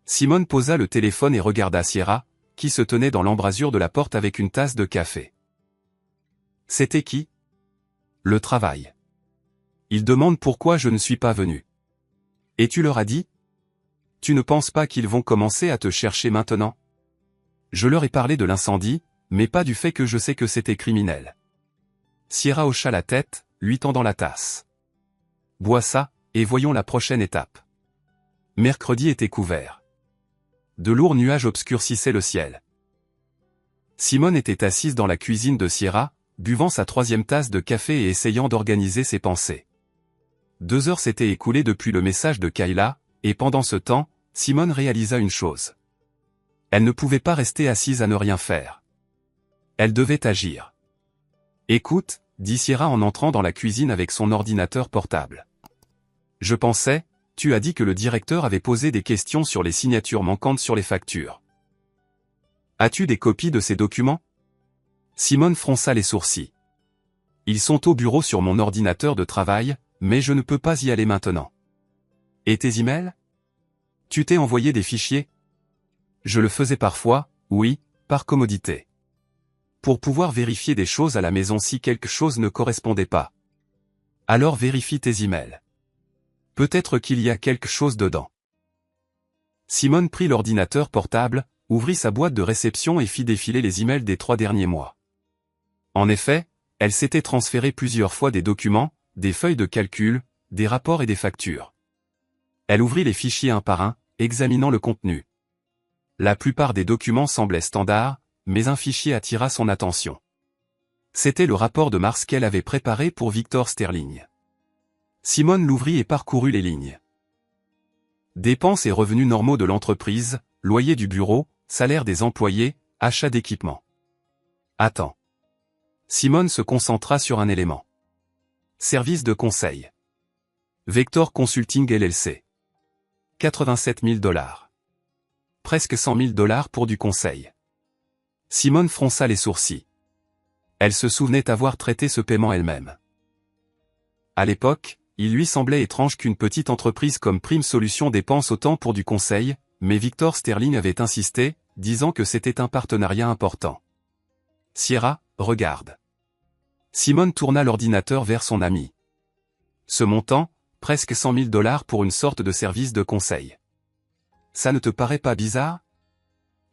Simone posa le téléphone et regarda Sierra, qui se tenait dans l'embrasure de la porte avec une tasse de café. C'était qui? Le travail. Ils demandent pourquoi je ne suis pas venu. Et tu leur as dit? Tu ne penses pas qu'ils vont commencer à te chercher maintenant? Je leur ai parlé de l'incendie, mais pas du fait que je sais que c'était criminel. Sierra hocha la tête, lui tendant la tasse. Bois ça, et voyons la prochaine étape. Mercredi était couvert. De lourds nuages obscurcissaient le ciel. Simone était assise dans la cuisine de Sierra, buvant sa 3e tasse de café et essayant d'organiser ses pensées. 2 heures s'étaient écoulées depuis le message de Kayla, et pendant ce temps, Simone réalisa une chose. Elle ne pouvait pas rester assise à ne rien faire. Elle devait agir. « Écoute », dit Sierra en entrant dans la cuisine avec son ordinateur portable. « Je pensais, tu as dit que le directeur avait posé des questions sur les signatures manquantes sur les factures. As-tu des copies de ces documents ?» Simone fronça les sourcils. « Ils sont au bureau sur mon ordinateur de travail, mais je ne peux pas y aller maintenant. » « Et tes emails ? Tu t'es envoyé des fichiers ? » « Je le faisais parfois, oui, par commodité. Pour pouvoir vérifier des choses à la maison si quelque chose ne correspondait pas. Alors vérifie tes emails. Peut-être qu'il y a quelque chose dedans. » Simone prit l'ordinateur portable, ouvrit sa boîte de réception et fit défiler les emails des 3 derniers mois. En effet, elle s'était transférée plusieurs fois des documents, des feuilles de calcul, des rapports et des factures. Elle ouvrit les fichiers un par un, examinant le contenu. La plupart des documents semblaient standards, mais un fichier attira son attention. C'était le rapport de mars qu'elle avait préparé pour Victor Sterling. Simone l'ouvrit et parcourut les lignes. Dépenses et revenus normaux de l'entreprise, loyer du bureau, salaire des employés, achat d'équipement. Attends. Simone se concentra sur un élément. Service de conseil. Vector Consulting LLC. 87 000 $. Presque 100 000 $ pour du conseil. Simone fronça les sourcils. Elle se souvenait avoir traité ce paiement elle-même. À l'époque, il lui semblait étrange qu'une petite entreprise comme Prime Solutions dépense autant pour du conseil, mais Victor Sterling avait insisté, disant que c'était un partenariat important. Sierra, regarde. Simone tourna l'ordinateur vers son ami. Ce montant, presque 100 000 $ pour une sorte de service de conseil. Ça ne te paraît pas bizarre ?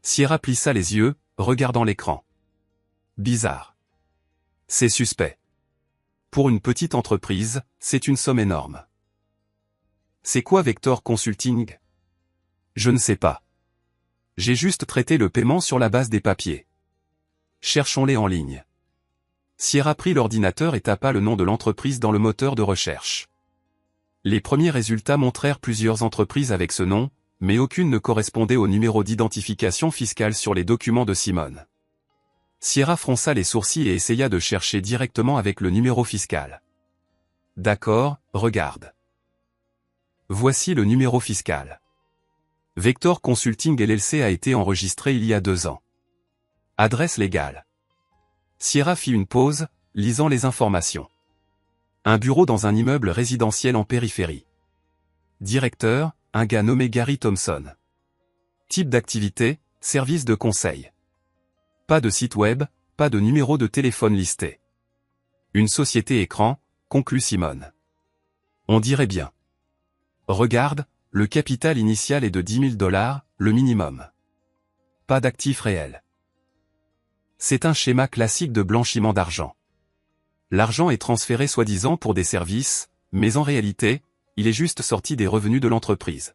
Sierra plissa les yeux, regardant l'écran. Bizarre. C'est suspect. Pour une petite entreprise, c'est une somme énorme. C'est quoi Vector Consulting ? Je ne sais pas. J'ai juste traité le paiement sur la base des papiers. Cherchons-les en ligne. Sierra prit l'ordinateur et tapa le nom de l'entreprise dans le moteur de recherche. Les premiers résultats montrèrent plusieurs entreprises avec ce nom, mais aucune ne correspondait au numéro d'identification fiscale sur les documents de Simone. Sierra fronça les sourcils et essaya de chercher directement avec le numéro fiscal. D'accord, regarde. Voici le numéro fiscal. Vector Consulting LLC a été enregistré il y a 2 ans. Adresse légale. Sierra fit une pause, lisant les informations. Un bureau dans un immeuble résidentiel en périphérie. Directeur, un gars nommé Gary Thompson. Type d'activité, service de conseil. Pas de site web, pas de numéro de téléphone listé. Une société écran, conclut Simone. On dirait bien. Regarde, le capital initial est de 10 000 $, le minimum. Pas d'actifs réels. C'est un schéma classique de blanchiment d'argent. L'argent est transféré soi-disant pour des services, mais en réalité, il est juste sorti des revenus de l'entreprise.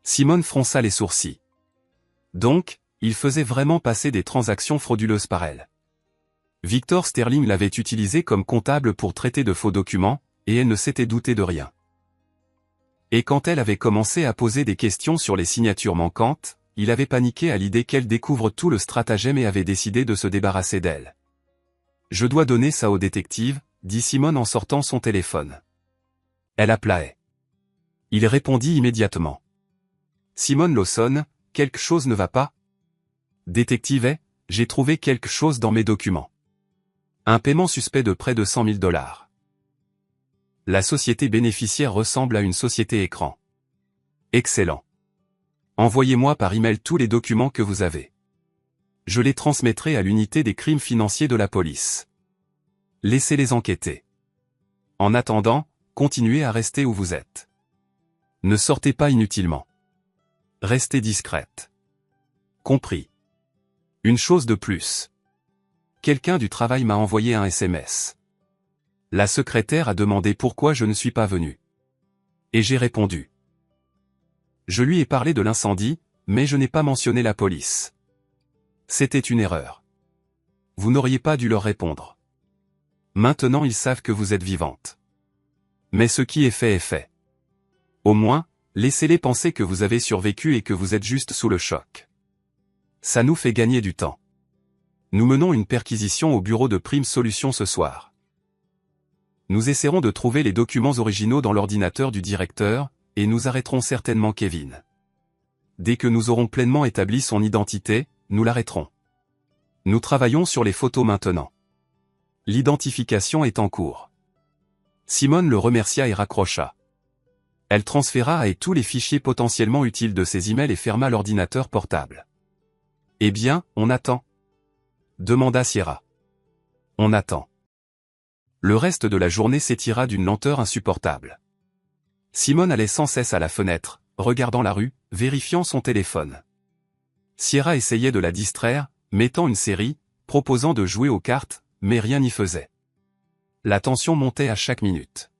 Simone fronça les sourcils. Donc, il faisait vraiment passer des transactions frauduleuses par elle. Victor Sterling l'avait utilisé comme comptable pour traiter de faux documents, et elle ne s'était doutée de rien. Et quand elle avait commencé à poser des questions sur les signatures manquantes, il avait paniqué à l'idée qu'elle découvre tout le stratagème et avait décidé de se débarrasser d'elle. « Je dois donner ça au détective », dit Simone en sortant son téléphone. Elle appelait. Il répondit immédiatement. Simone Lawson, quelque chose ne va pas ? Détective, j'ai trouvé quelque chose dans mes documents. Un paiement suspect de près de 100 000 $. La société bénéficiaire ressemble à une société écran. Excellent. Envoyez-moi par email tous les documents que vous avez. Je les transmettrai à l'unité des crimes financiers de la police. Laissez-les enquêter. En attendant, continuez à rester où vous êtes. Ne sortez pas inutilement. Restez discrète. Compris. Une chose de plus. Quelqu'un du travail m'a envoyé un SMS. La secrétaire a demandé pourquoi je ne suis pas venu. Et j'ai répondu. Je lui ai parlé de l'incendie, mais je n'ai pas mentionné la police. C'était une erreur. Vous n'auriez pas dû leur répondre. Maintenant ils savent que vous êtes vivante. Mais ce qui est fait est fait. Au moins, laissez-les penser que vous avez survécu et que vous êtes juste sous le choc. Ça nous fait gagner du temps. Nous menons une perquisition au bureau de Prime Solutions ce soir. Nous essaierons de trouver les documents originaux dans l'ordinateur du directeur, et nous arrêterons certainement Kevin. Dès que nous aurons pleinement établi son identité, nous l'arrêterons. Nous travaillons sur les photos maintenant. L'identification est en cours. Simone le remercia et raccrocha. Elle transféra à et tous les fichiers potentiellement utiles de ses emails et ferma l'ordinateur portable. Eh bien, on attend? Demanda Sierra. On attend. Le reste de la journée s'étira d'une lenteur insupportable. Simone allait sans cesse à la fenêtre, regardant la rue, vérifiant son téléphone. Sierra essayait de la distraire, mettant une série, proposant de jouer aux cartes, mais rien n'y faisait. La tension montait à chaque minute.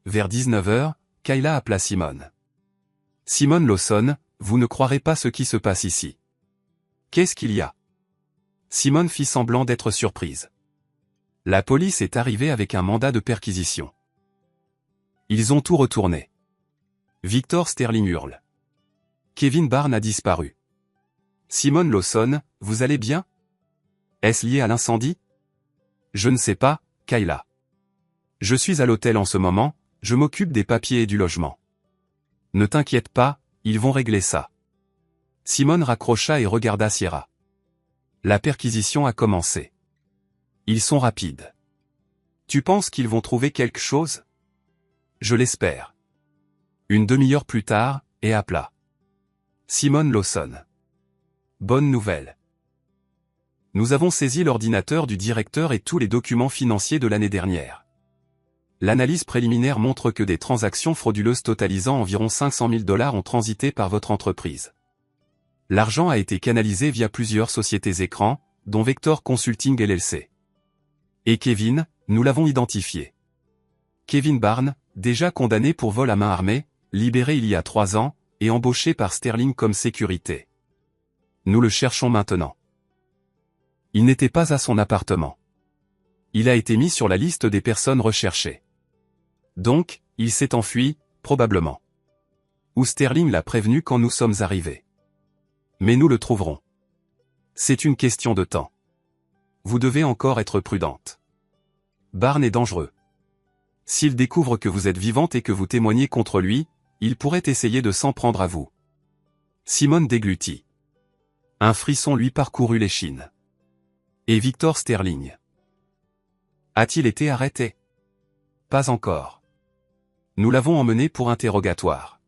Vers 19h, Kayla appela Simone. Simone Lawson, vous ne croirez pas ce qui se passe ici. Qu'est-ce qu'il y a? Simone fit semblant d'être surprise. La police est arrivée avec un mandat de perquisition. Ils ont tout retourné. Victor Sterling hurle. Kevin Barnes a disparu. Simone Lawson, vous allez bien? Est-ce lié à l'incendie? Je ne sais pas, Kayla. Je suis à l'hôtel en ce moment, je m'occupe des papiers et du logement. Ne t'inquiète pas, ils vont régler ça. Simone raccrocha et regarda Sierra. La perquisition a commencé. Ils sont rapides. Tu penses qu'ils vont trouver quelque chose? Je l'espère. Une demi-heure plus tard, et à plat. Simone Lawson. Bonne nouvelle. Nous avons saisi l'ordinateur du directeur et tous les documents financiers de l'année dernière. L'analyse préliminaire montre que des transactions frauduleuses totalisant environ 500 000 $ ont transité par votre entreprise. L'argent a été canalisé via plusieurs sociétés écrans, dont Vector Consulting LLC. Et Kevin, nous l'avons identifié. Kevin Barnes, déjà condamné pour vol à main armée, libéré il y a 3 ans, et embauché par Sterling comme sécurité. Nous le cherchons maintenant. Il n'était pas à son appartement. Il a été mis sur la liste des personnes recherchées. Donc, il s'est enfui, probablement. Ou Sterling l'a prévenu quand nous sommes arrivés. Mais nous le trouverons. C'est une question de temps. Vous devez encore être prudente. Barnes est dangereux. S'il découvre que vous êtes vivante et que vous témoignez contre lui, il pourrait essayer de s'en prendre à vous. Simone déglutit. Un frisson lui parcourut l'échine. Et Victor Sterling? A-t-il été arrêté? Pas encore. Nous l'avons emmené pour interrogatoire.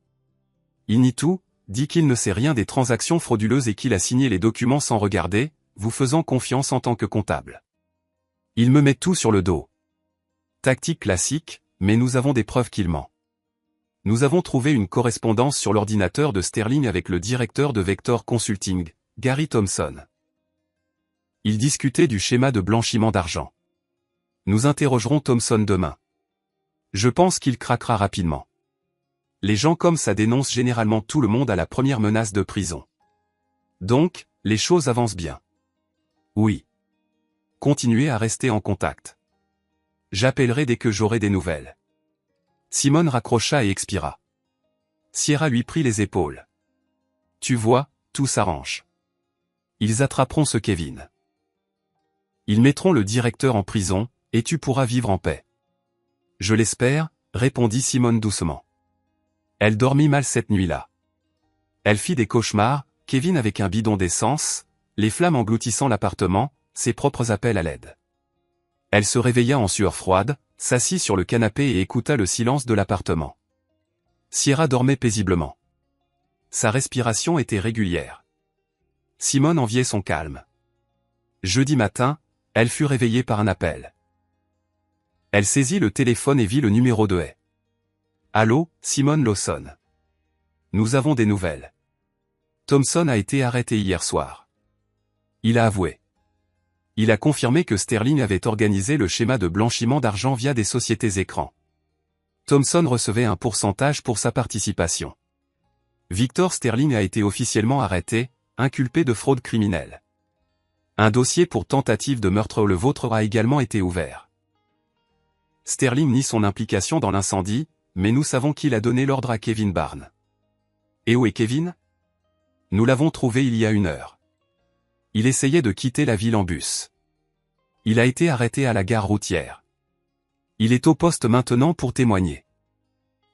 Il nie tout, dit qu'il ne sait rien des transactions frauduleuses et qu'il a signé les documents sans regarder, vous faisant confiance en tant que comptable. Il me met tout sur le dos. Tactique classique, mais nous avons des preuves qu'il ment. Nous avons trouvé une correspondance sur l'ordinateur de Sterling avec le directeur de Vector Consulting, Gary Thompson. Il discutait du schéma de blanchiment d'argent. Nous interrogerons Thompson demain. Je pense qu'il craquera rapidement. Les gens comme ça dénoncent généralement tout le monde à la première menace de prison. Donc, les choses avancent bien. Oui. Continuez à rester en contact. J'appellerai dès que j'aurai des nouvelles. Simone raccrocha et expira. Sierra lui prit les épaules. Tu vois, tout s'arrange. Ils attraperont ce Kevin. Ils mettront le directeur en prison, et tu pourras vivre en paix. Je l'espère, répondit Simone doucement. Elle dormit mal cette nuit-là. Elle fit des cauchemars, Kevin avec un bidon d'essence, les flammes engloutissant l'appartement, ses propres appels à l'aide. Elle se réveilla en sueur froide, s'assit sur le canapé et écouta le silence de l'appartement. Sierra dormait paisiblement. Sa respiration était régulière. Simone enviait son calme. Jeudi matin, elle fut réveillée par un appel. Elle saisit le téléphone et vit le numéro de Hay. Allô, Simone Lawson. Nous avons des nouvelles. Thompson a été arrêté hier soir. Il a avoué. Il a confirmé que Sterling avait organisé le schéma de blanchiment d'argent via des sociétés écrans. Thompson recevait un pourcentage pour sa participation. Victor Sterling a été officiellement arrêté, inculpé de fraude criminelle. Un dossier pour tentative de meurtre le vôtre a également été ouvert. Sterling nie son implication dans l'incendie, mais nous savons qu'il a donné l'ordre à Kevin Barnes. Et où est Kevin? Nous l'avons trouvé il y a 1 heure. Il essayait de quitter la ville en bus. Il a été arrêté à la gare routière. Il est au poste maintenant pour témoigner.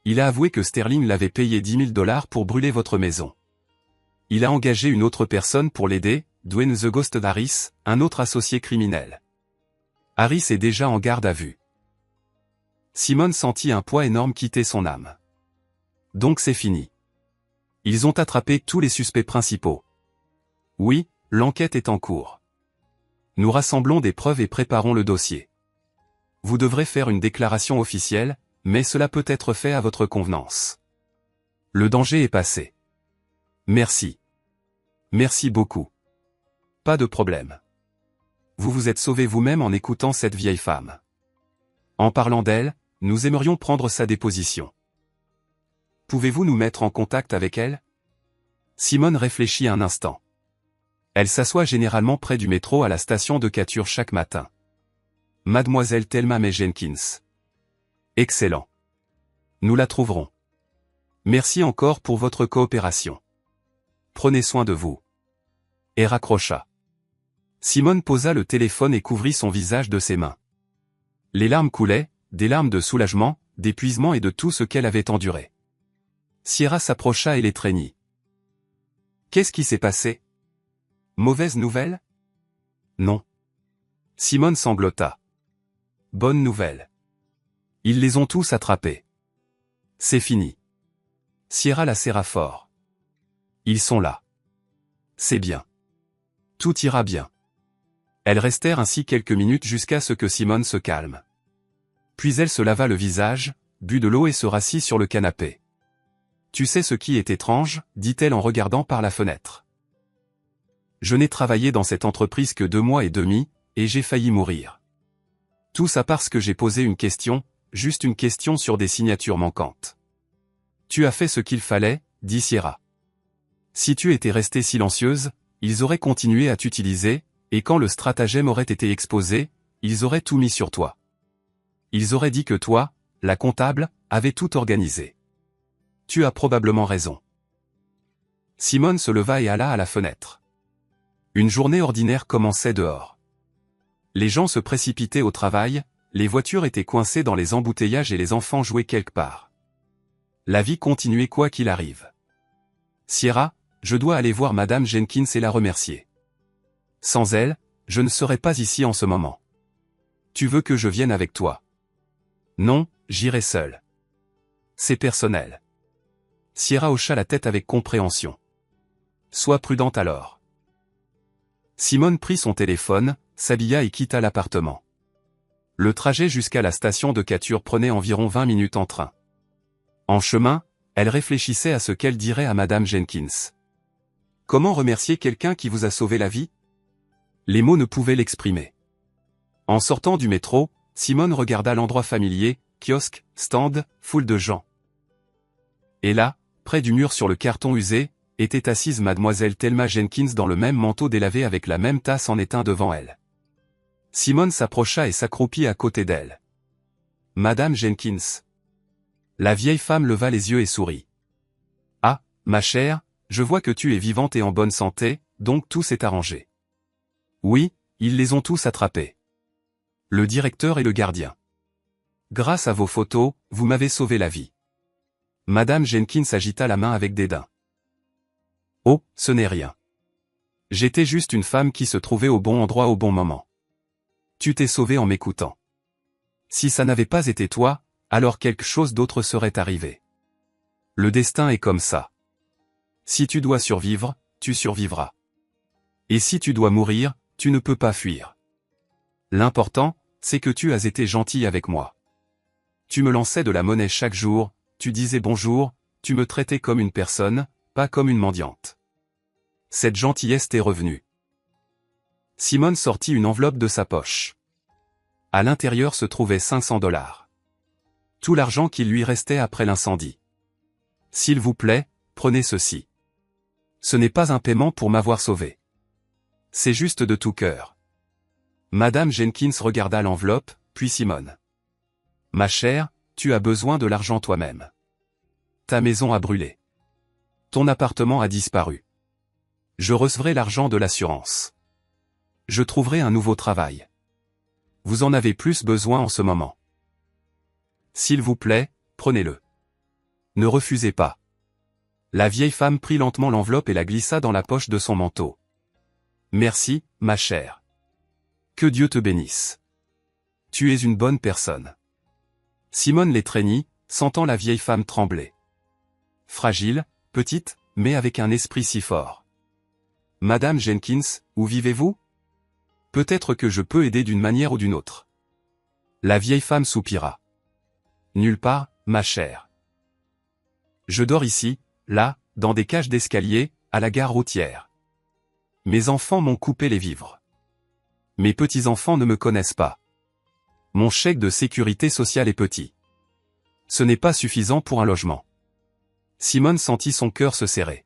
Il a avoué que Sterling l'avait payé $10 000 pour brûler votre maison. Il a engagé une autre personne pour l'aider, Dwayne The Ghost Harris, un autre associé criminel. Harris est déjà en garde à vue. Simone sentit un poids énorme quitter son âme. Donc c'est fini. Ils ont attrapé tous les suspects principaux. Oui, l'enquête est en cours. Nous rassemblons des preuves et préparons le dossier. Vous devrez faire une déclaration officielle, mais cela peut être fait à votre convenance. Le danger est passé. Merci. Merci beaucoup. Pas de problème. Vous vous êtes sauvé vous-même en écoutant cette vieille femme. En parlant d'elle, nous aimerions prendre sa déposition. Pouvez-vous nous mettre en contact avec elle? Simone réfléchit un instant. Elle s'assoit généralement près du métro à la station de Cature chaque matin. Mademoiselle Thelma May Jenkins. Excellent. Nous la trouverons. Merci encore pour votre coopération. Prenez soin de vous. Et raccrocha. Simone posa le téléphone et couvrit son visage de ses mains. Les larmes coulaient, des larmes de soulagement, d'épuisement et de tout ce qu'elle avait enduré. Sierra s'approcha et l'étreignit. Qu'est-ce qui s'est passé? Mauvaise nouvelle? Non. Simone sanglota. Bonne nouvelle. Ils les ont tous attrapés. C'est fini. Sierra la serra fort. Ils sont là. C'est bien. Tout ira bien. Elles restèrent ainsi quelques minutes jusqu'à ce que Simone se calme. Puis elle se lava le visage, but de l'eau et se rassit sur le canapé. Tu sais ce qui est étrange, dit-elle en regardant par la fenêtre. Je n'ai travaillé dans cette entreprise que 2 mois et demi, et j'ai failli mourir. Tout ça parce que j'ai posé une question, juste une question sur des signatures manquantes. Tu as fait ce qu'il fallait, dit Sierra. Si tu étais restée silencieuse, ils auraient continué à t'utiliser, et quand le stratagème aurait été exposé, ils auraient tout mis sur toi. Ils auraient dit que toi, la comptable, avais tout organisé. Tu as probablement raison. Simone se leva et alla à la fenêtre. Une journée ordinaire commençait dehors. Les gens se précipitaient au travail, les voitures étaient coincées dans les embouteillages et les enfants jouaient quelque part. La vie continuait quoi qu'il arrive. Sierra, je dois aller voir Madame Jenkins et la remercier. Sans elle, je ne serais pas ici en ce moment. Tu veux que je vienne avec toi? Non, j'irai seul. C'est personnel. Sierra hocha la tête avec compréhension. Sois prudente alors. Simone prit son téléphone, s'habilla et quitta l'appartement. Le trajet jusqu'à la station de Cature prenait environ 20 minutes en train. En chemin, elle réfléchissait à ce qu'elle dirait à Madame Jenkins. Comment remercier quelqu'un qui vous a sauvé la vie? Les mots ne pouvaient l'exprimer. En sortant du métro, Simone regarda l'endroit familier, kiosque, stand, foule de gens. Et là, près du mur sur le carton usé, était assise Mademoiselle Thelma Jenkins dans le même manteau délavé avec la même tasse en étain devant elle. Simone s'approcha et s'accroupit à côté d'elle. Madame Jenkins. La vieille femme leva les yeux et sourit. Ah, ma chère, je vois que tu es vivante et en bonne santé, donc tout s'est arrangé. Oui, ils les ont tous attrapés. Le directeur et le gardien. Grâce à vos photos, vous m'avez sauvé la vie. Madame Jenkins agita la main avec dédain. Oh, ce n'est rien. J'étais juste une femme qui se trouvait au bon endroit au bon moment. Tu t'es sauvée en m'écoutant. Si ça n'avait pas été toi, alors quelque chose d'autre serait arrivé. Le destin est comme ça. Si tu dois survivre, tu survivras. Et si tu dois mourir, tu ne peux pas fuir. L'important, c'est que tu as été gentil avec moi. Tu me lançais de la monnaie chaque jour, tu disais bonjour, tu me traitais comme une personne, pas comme une mendiante. Cette gentillesse t'est revenue. Simone sortit une enveloppe de sa poche. À l'intérieur se trouvaient $500. Tout l'argent qui lui restait après l'incendie. S'il vous plaît, prenez ceci. Ce n'est pas un paiement pour m'avoir sauvé. C'est juste de tout cœur. Madame Jenkins regarda l'enveloppe, puis Simone. Ma chère, tu as besoin de l'argent toi-même. Ta maison a brûlé. Ton appartement a disparu. Je recevrai l'argent de l'assurance. Je trouverai un nouveau travail. Vous en avez plus besoin en ce moment. S'il vous plaît, prenez-le. Ne refusez pas. La vieille femme prit lentement l'enveloppe et la glissa dans la poche de son manteau. Merci, ma chère. Que Dieu te bénisse. Tu es une bonne personne. Simone l'étreignit, sentant la vieille femme trembler. Fragile, petite, mais avec un esprit si fort. Madame Jenkins, où vivez-vous? Peut-être que je peux aider d'une manière ou d'une autre. La vieille femme soupira. Nulle part, ma chère. Je dors ici, là, dans des cages d'escalier, à la gare routière. Mes enfants m'ont coupé les vivres. Mes petits-enfants ne me connaissent pas. Mon chèque de sécurité sociale est petit. Ce n'est pas suffisant pour un logement. Simone sentit son cœur se serrer.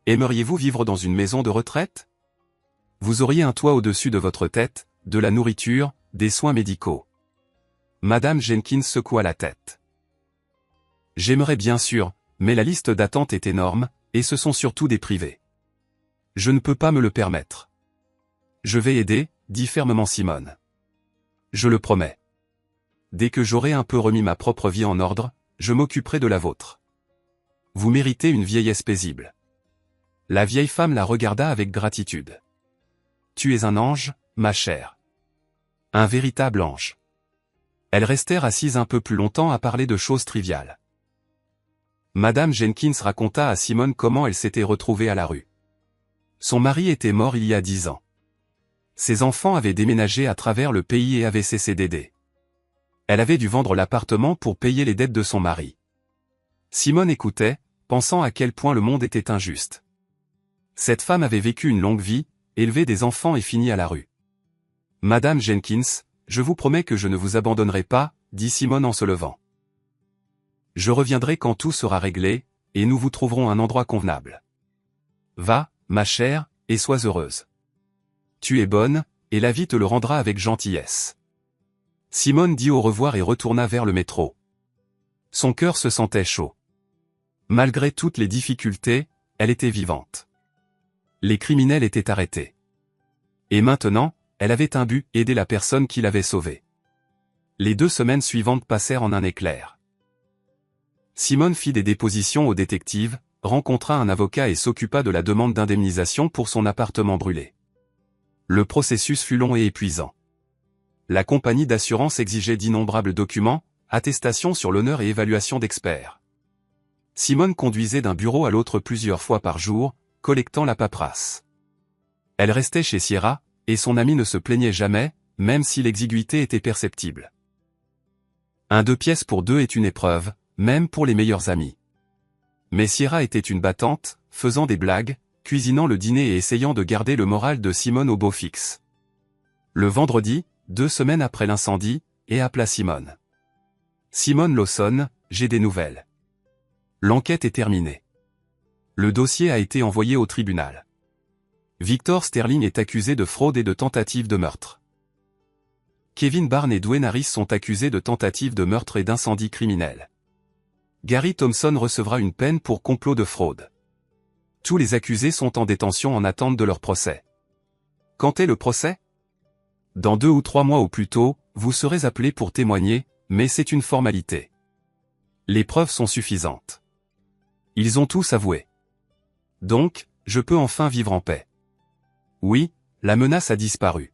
Aimeriez-vous vivre dans une maison de retraite? Vous auriez un toit au-dessus de votre tête, de la nourriture, des soins médicaux. Madame Jenkins secoua la tête. J'aimerais bien sûr, mais la liste d'attente est énorme, et ce sont surtout des privés. Je ne peux pas me le permettre. Je vais aider, dit fermement Simone. Je le promets. Dès que j'aurai un peu remis ma propre vie en ordre, je m'occuperai de la vôtre. Vous méritez une vieillesse paisible. La vieille femme la regarda avec gratitude. Tu es un ange, ma chère. Un véritable ange. Elles restèrent assises un peu plus longtemps à parler de choses triviales. Madame Jenkins raconta à Simone comment elle s'était retrouvée à la rue. Son mari était mort il y a 10 ans. Ses enfants avaient déménagé à travers le pays et avaient cessé d'aider. Elle avait dû vendre l'appartement pour payer les dettes de son mari. Simone écoutait, pensant à quel point le monde était injuste. Cette femme avait vécu une longue vie, élevé des enfants et fini à la rue. Madame Jenkins, je vous promets que je ne vous abandonnerai pas, dit Simone en se levant. Je reviendrai quand tout sera réglé, et nous vous trouverons un endroit convenable. Va, ma chère, et sois heureuse. Tu es bonne, et la vie te le rendra avec gentillesse. Simone dit au revoir et retourna vers le métro. Son cœur se sentait chaud. Malgré toutes les difficultés, elle était vivante. Les criminels étaient arrêtés. Et maintenant, elle avait un but, aider la personne qui l'avait sauvée. Les 2 semaines suivantes passèrent en un éclair. Simone fit des dépositions au détective, rencontra un avocat et s'occupa de la demande d'indemnisation pour son appartement brûlé. Le processus fut long et épuisant. La compagnie d'assurance exigeait d'innombrables documents, attestations sur l'honneur et évaluation d'experts. Simone conduisait d'un bureau à l'autre plusieurs fois par jour, collectant la paperasse. Elle restait chez Sierra, et son amie ne se plaignait jamais, même si l'exiguïté était perceptible. Un 2 pièces pour 2 est une épreuve, même pour les meilleurs amis. Mais Sierra était une battante, faisant des blagues, cuisinant le dîner et essayant de garder le moral de Simone au beau fixe. Le vendredi, 2 semaines après l'incendie, et appela Simone. Simone Lawson, j'ai des nouvelles. L'enquête est terminée. Le dossier a été envoyé au tribunal. Victor Sterling est accusé de fraude et de tentative de meurtre. Kevin Barnes et Dwayne Harris sont accusés de tentative de meurtre et d'incendie criminel. Gary Thompson recevra une peine pour complot de fraude. Tous les accusés sont en détention en attente de leur procès. Quand est le procès? Dans 2 ou 3 mois au plus tôt, vous serez appelés pour témoigner, mais c'est une formalité. Les preuves sont suffisantes. Ils ont tous avoué. Donc, je peux enfin vivre en paix. Oui, la menace a disparu.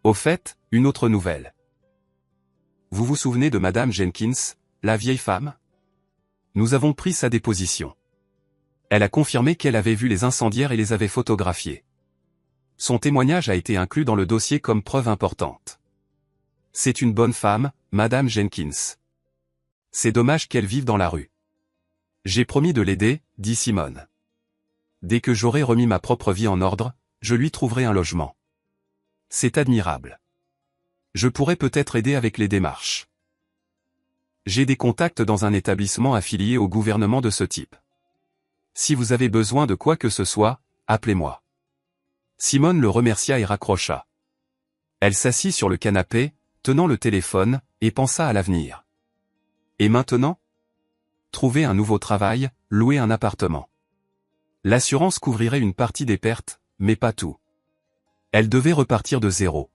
Au fait, une autre nouvelle. Vous vous souvenez de Madame Jenkins, la vieille femme? Nous avons pris sa déposition. Elle a confirmé qu'elle avait vu les incendiaires et les avait photographiés. Son témoignage a été inclus dans le dossier comme preuve importante. C'est une bonne femme, Madame Jenkins. C'est dommage qu'elle vive dans la rue. J'ai promis de l'aider, dit Simone. Dès que j'aurai remis ma propre vie en ordre, je lui trouverai un logement. C'est admirable. Je pourrais peut-être aider avec les démarches. J'ai des contacts dans un établissement affilié au gouvernement de ce type. Si vous avez besoin de quoi que ce soit, appelez-moi. Simone le remercia et raccrocha. Elle s'assit sur le canapé, tenant le téléphone, et pensa à l'avenir. Et maintenant? Trouver un nouveau travail, louer un appartement. L'assurance couvrirait une partie des pertes, mais pas tout. Elle devait repartir de zéro.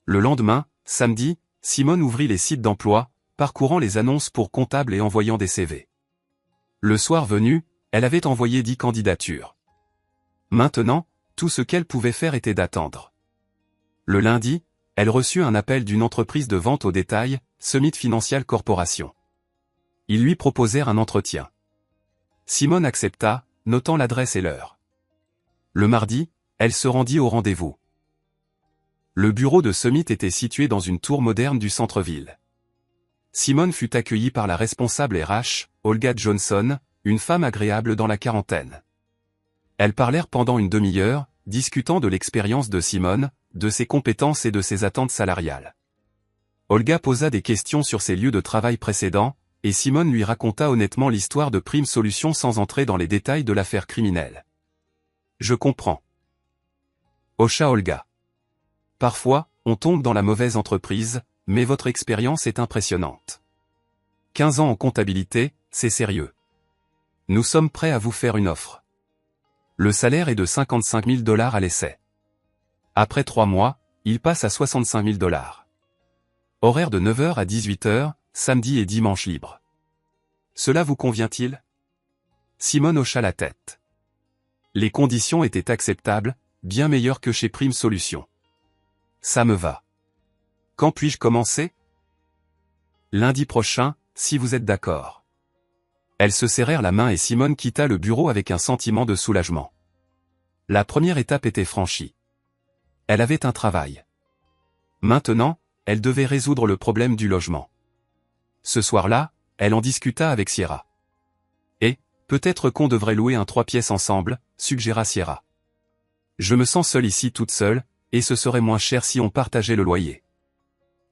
Le lendemain, samedi, Simone ouvrit les sites d'emploi, parcourant les annonces pour comptable et envoyant des CV. Le soir venu, elle avait envoyé 10 candidatures. Maintenant, tout ce qu'elle pouvait faire était d'attendre. Le lundi, elle reçut un appel d'une entreprise de vente au détail, Summit Financial Corporation. Ils lui proposèrent un entretien. Simone accepta, notant l'adresse et l'heure. Le mardi, elle se rendit au rendez-vous. Le bureau de Summit était situé dans une tour moderne du centre-ville. Simone fut accueillie par la responsable RH, Olga Johnson, une femme agréable dans la quarantaine. Elles parlèrent pendant une demi-heure, discutant de l'expérience de Simone, de ses compétences et de ses attentes salariales. Olga posa des questions sur ses lieux de travail précédents, et Simone lui raconta honnêtement l'histoire de Prime Solutions sans entrer dans les détails de l'affaire criminelle. « Je comprends. » hocha Olga. « Parfois, on tombe dans la mauvaise entreprise, mais votre expérience est impressionnante. 15 ans en comptabilité, c'est sérieux. Nous sommes prêts à vous faire une offre. Le salaire est de 55 000 $ à l'essai. Après 3 mois, il passe à 65 000 $. Horaire de 9 h à 18 h, samedi et dimanche libre. Cela vous convient-il? Simone hocha la tête. Les conditions étaient acceptables, bien meilleures que chez Prime Solutions. Ça me va. Quand puis-je commencer? Lundi prochain, si vous êtes d'accord. Elles se serrèrent la main et Simone quitta le bureau avec un sentiment de soulagement. La première étape était franchie. Elle avait un travail. Maintenant, elle devait résoudre le problème du logement. Ce soir-là, elle en discuta avec Sierra. Et, peut-être qu'on devrait louer un 3 pièces ensemble, suggéra Sierra. Je me sens seule ici toute seule, et ce serait moins cher si on partageait le loyer.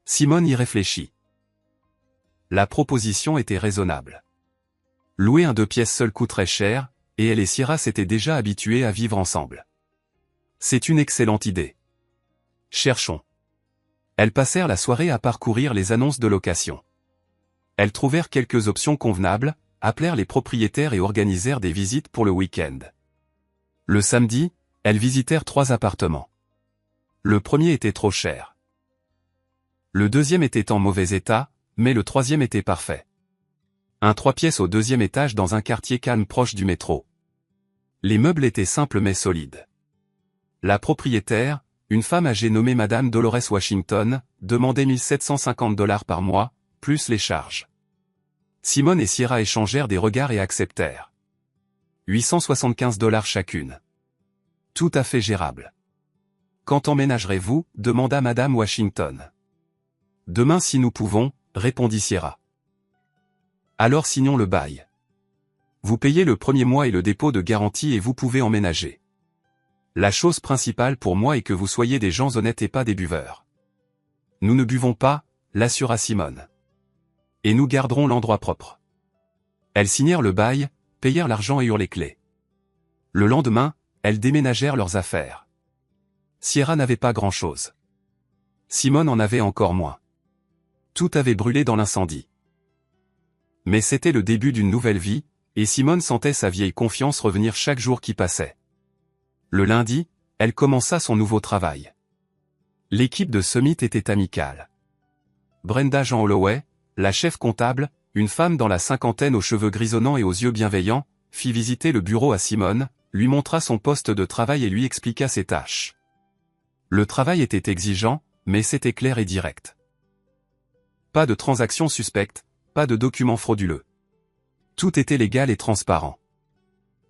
Simone y réfléchit. La proposition était raisonnable. Louer un 2 pièces seul coûterait cher, et elle et Sierra s'étaient déjà habituées à vivre ensemble. C'est une excellente idée. Cherchons. Elles passèrent la soirée à parcourir les annonces de location. Elles trouvèrent quelques options convenables, appelèrent les propriétaires et organisèrent des visites pour le week-end. Le samedi, elles visitèrent 3 appartements. Le premier était trop cher. Le deuxième était en mauvais état, mais le troisième était parfait. Un 3 pièces au 2e étage dans un quartier calme proche du métro. Les meubles étaient simples mais solides. La propriétaire, une femme âgée nommée Madame Dolores Washington, demandait 1 750 $ par mois, plus les charges. Simone et Sierra échangèrent des regards et acceptèrent. 875 $ chacune. Tout à fait gérable. Quand emménagerez-vous? Demanda Madame Washington. Demain si nous pouvons, répondit Sierra. Alors signons le bail. Vous payez le premier mois et le dépôt de garantie et vous pouvez emménager. La chose principale pour moi est que vous soyez des gens honnêtes et pas des buveurs. Nous ne buvons pas, l'assura Simone. Et nous garderons l'endroit propre. Elles signèrent le bail, payèrent l'argent et eurent les clés. Le lendemain, elles déménagèrent leurs affaires. Sierra n'avait pas grand-chose. Simone en avait encore moins. Tout avait brûlé dans l'incendie. Mais c'était le début d'une nouvelle vie, et Simone sentait sa vieille confiance revenir chaque jour qui passait. Le lundi, elle commença son nouveau travail. L'équipe de Summit était amicale. Brenda Jean Holloway, la chef comptable, une femme dans la cinquantaine aux cheveux grisonnants et aux yeux bienveillants, fit visiter le bureau à Simone, lui montra son poste de travail et lui expliqua ses tâches. Le travail était exigeant, mais c'était clair et direct. Pas de transactions suspectes, pas de documents frauduleux. Tout était légal et transparent.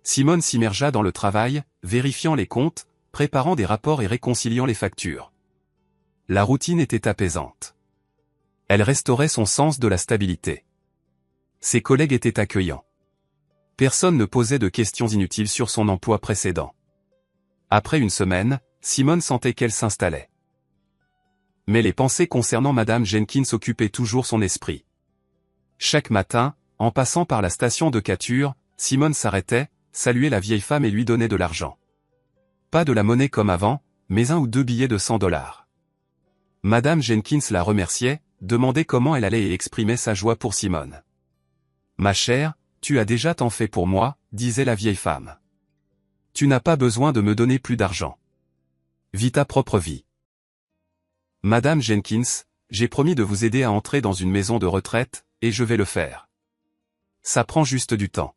Simone s'immergea dans le travail, vérifiant les comptes, préparant des rapports et réconciliant les factures. La routine était apaisante. Elle restaurait son sens de la stabilité. Ses collègues étaient accueillants. Personne ne posait de questions inutiles sur son emploi précédent. Après une semaine, Simone sentait qu'elle s'installait. Mais les pensées concernant Madame Jenkins occupaient toujours son esprit. Chaque matin, en passant par la station de Cature, Simone s'arrêtait, saluait la vieille femme et lui donnait de l'argent. Pas de la monnaie comme avant, mais 1 ou 2 billets de 100 $. Madame Jenkins la remerciait, demandait comment elle allait et exprimait sa joie pour Simone. « Ma chère, tu as déjà tant fait pour moi, disait la vieille femme. Tu n'as pas besoin de me donner plus d'argent. Vis ta propre vie. Madame Jenkins, j'ai promis de vous aider à entrer dans une maison de retraite, et je vais le faire. Ça prend juste du temps. »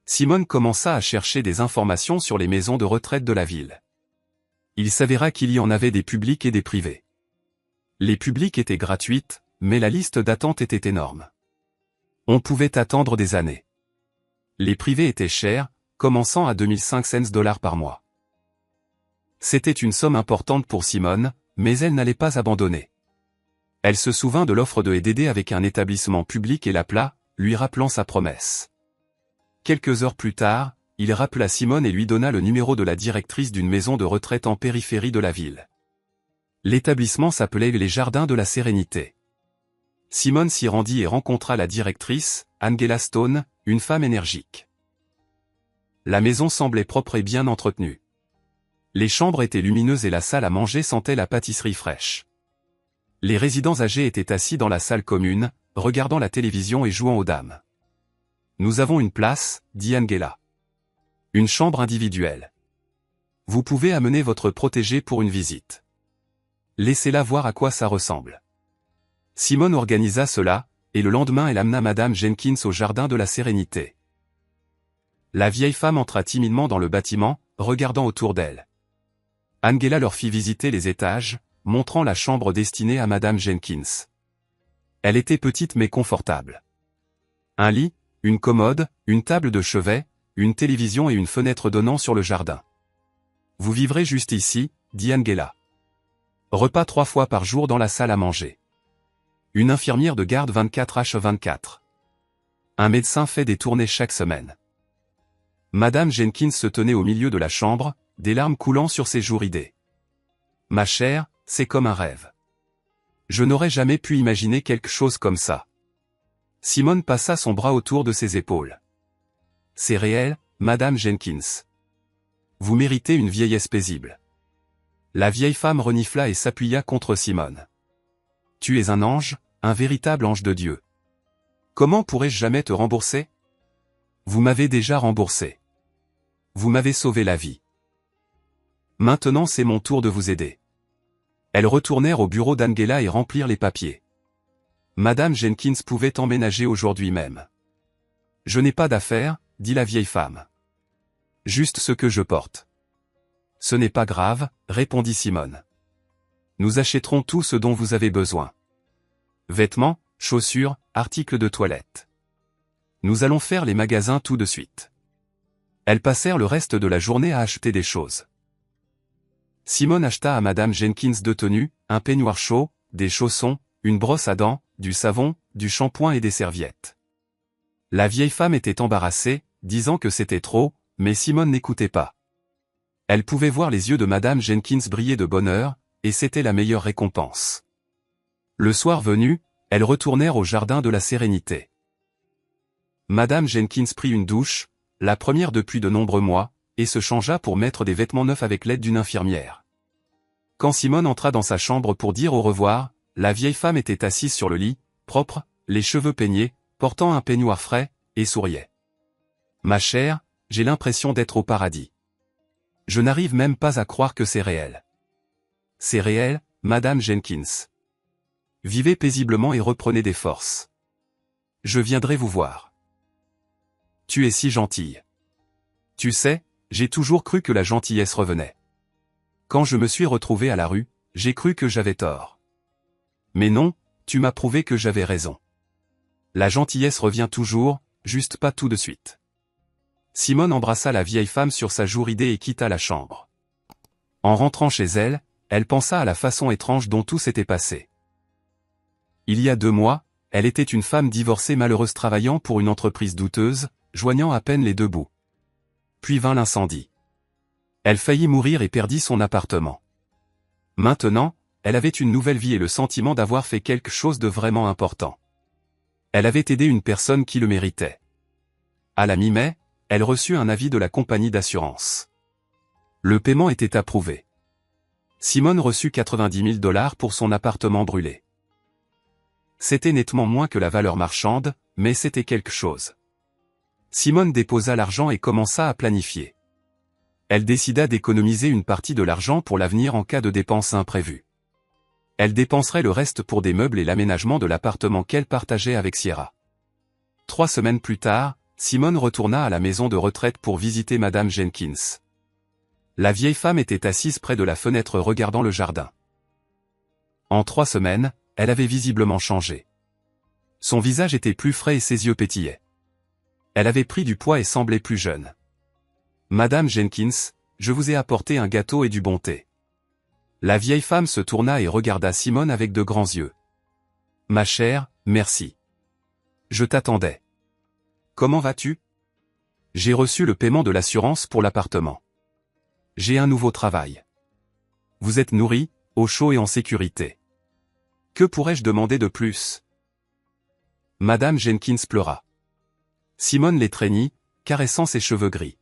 Simone commença à chercher des informations sur les maisons de retraite de la ville. Il s'avéra qu'il y en avait des publiques et des privées. Les publiques étaient gratuites, mais la liste d'attente était énorme. On pouvait attendre des années. Les privées étaient chères, commençant à 2500 $ par mois. C'était une somme importante pour Simone, mais elle n'allait pas abandonner. Elle se souvint de l'offre de d'aider avec un établissement public et l'appela, lui rappelant sa promesse. Quelques heures plus tard, il rappela Simone et lui donna le numéro de la directrice d'une maison de retraite en périphérie de la ville. L'établissement s'appelait les Jardins de la Sérénité. Simone s'y rendit et rencontra la directrice, Angela Stone, une femme énergique. La maison semblait propre et bien entretenue. Les chambres étaient lumineuses et la salle à manger sentait la pâtisserie fraîche. Les résidents âgés étaient assis dans la salle commune, regardant la télévision et jouant aux dames. « Nous avons une place, dit Angela. Une chambre individuelle. Vous pouvez amener votre protégé pour une visite. Laissez-la voir à quoi ça ressemble. » Simone organisa cela, et le lendemain elle amena Madame Jenkins au Jardin de la Sérénité. La vieille femme entra timidement dans le bâtiment, regardant autour d'elle. Angela leur fit visiter les étages, montrant la chambre destinée à Madame Jenkins. Elle était petite mais confortable. Un lit, une commode, une table de chevet, une télévision et une fenêtre donnant sur le jardin. « Vous vivrez juste ici, dit Angela. Repas 3 fois par jour dans la salle à manger. Une infirmière de garde 24h24. Un médecin fait des tournées chaque semaine. » Madame Jenkins se tenait au milieu de la chambre, des larmes coulant sur ses joues ridées. « Ma chère, c'est comme un rêve. Je n'aurais jamais pu imaginer quelque chose comme ça. » Simone passa son bras autour de ses épaules. « C'est réel, Madame Jenkins. Vous méritez une vieillesse paisible. » La vieille femme renifla et s'appuya contre Simone. « Tu es un ange, un véritable ange de Dieu. Comment pourrais-je jamais te rembourser? Vous m'avez déjà remboursé. Vous m'avez sauvé la vie. Maintenant c'est mon tour de vous aider. » Elles retournèrent au bureau d'Angela et remplirent les papiers. Madame Jenkins pouvait emménager aujourd'hui même. « Je n'ai pas d'affaires, dit la vieille femme. Juste ce que je porte. » « Ce n'est pas grave, répondit Simone. Nous achèterons tout ce dont vous avez besoin. Vêtements, chaussures, articles de toilette. Nous allons faire les magasins tout de suite. » Elles passèrent le reste de la journée à acheter des choses. Simone acheta à Madame Jenkins 2 tenues, un peignoir chaud, des chaussons, une brosse à dents, du savon, du shampoing et des serviettes. La vieille femme était embarrassée, disant que c'était trop, mais Simone n'écoutait pas. Elle pouvait voir les yeux de Madame Jenkins briller de bonheur, et c'était la meilleure récompense. Le soir venu, elles retournèrent au Jardin de la Sérénité. Madame Jenkins prit une douche, la première depuis de nombreux mois, et se changea pour mettre des vêtements neufs avec l'aide d'une infirmière. Quand Simone entra dans sa chambre pour dire au revoir, la vieille femme était assise sur le lit, propre, les cheveux peignés, portant un peignoir frais, et souriait. « Ma chère, j'ai l'impression d'être au paradis. Je n'arrive même pas à croire que c'est réel. » « C'est réel, Madame Jenkins. Vivez paisiblement et reprenez des forces. Je viendrai vous voir. Tu es si gentille. Tu sais, j'ai toujours cru que la gentillesse revenait. Quand je me suis retrouvé à la rue, j'ai cru que j'avais tort. Mais non, tu m'as prouvé que j'avais raison. La gentillesse revient toujours, juste pas tout de suite. » Simone embrassa la vieille femme sur sa joue ridée et quitta la chambre. En rentrant chez elle, elle pensa à la façon étrange dont tout s'était passé. Il y a 2 mois, elle était une femme divorcée malheureuse travaillant pour une entreprise douteuse, joignant à peine les 2 bouts. Puis vint l'incendie. Elle faillit mourir et perdit son appartement. Maintenant, elle avait une nouvelle vie et le sentiment d'avoir fait quelque chose de vraiment important. Elle avait aidé une personne qui le méritait. À la mi-mai, elle reçut un avis de la compagnie d'assurance. Le paiement était approuvé. Simone reçut 90 000 $ pour son appartement brûlé. C'était nettement moins que la valeur marchande, mais c'était quelque chose. Simone déposa l'argent et commença à planifier. Elle décida d'économiser une partie de l'argent pour l'avenir en cas de dépenses imprévues. Elle dépenserait le reste pour des meubles et l'aménagement de l'appartement qu'elle partageait avec Sierra. 3 semaines plus tard, Simone retourna à la maison de retraite pour visiter Madame Jenkins. La vieille femme était assise près de la fenêtre regardant le jardin. En 3 semaines, elle avait visiblement changé. Son visage était plus frais et ses yeux pétillaient. Elle avait pris du poids et semblait plus jeune. « Madame Jenkins, je vous ai apporté un gâteau et du bon thé. » La vieille femme se tourna et regarda Simone avec de grands yeux. « Ma chère, merci. Je t'attendais. Comment vas-tu? J'ai reçu le paiement de l'assurance pour l'appartement. J'ai un nouveau travail. Vous êtes nourrie, au chaud et en sécurité. Que pourrais-je demander de plus? » Madame Jenkins pleura. Simone l'étreignit, caressant ses cheveux gris.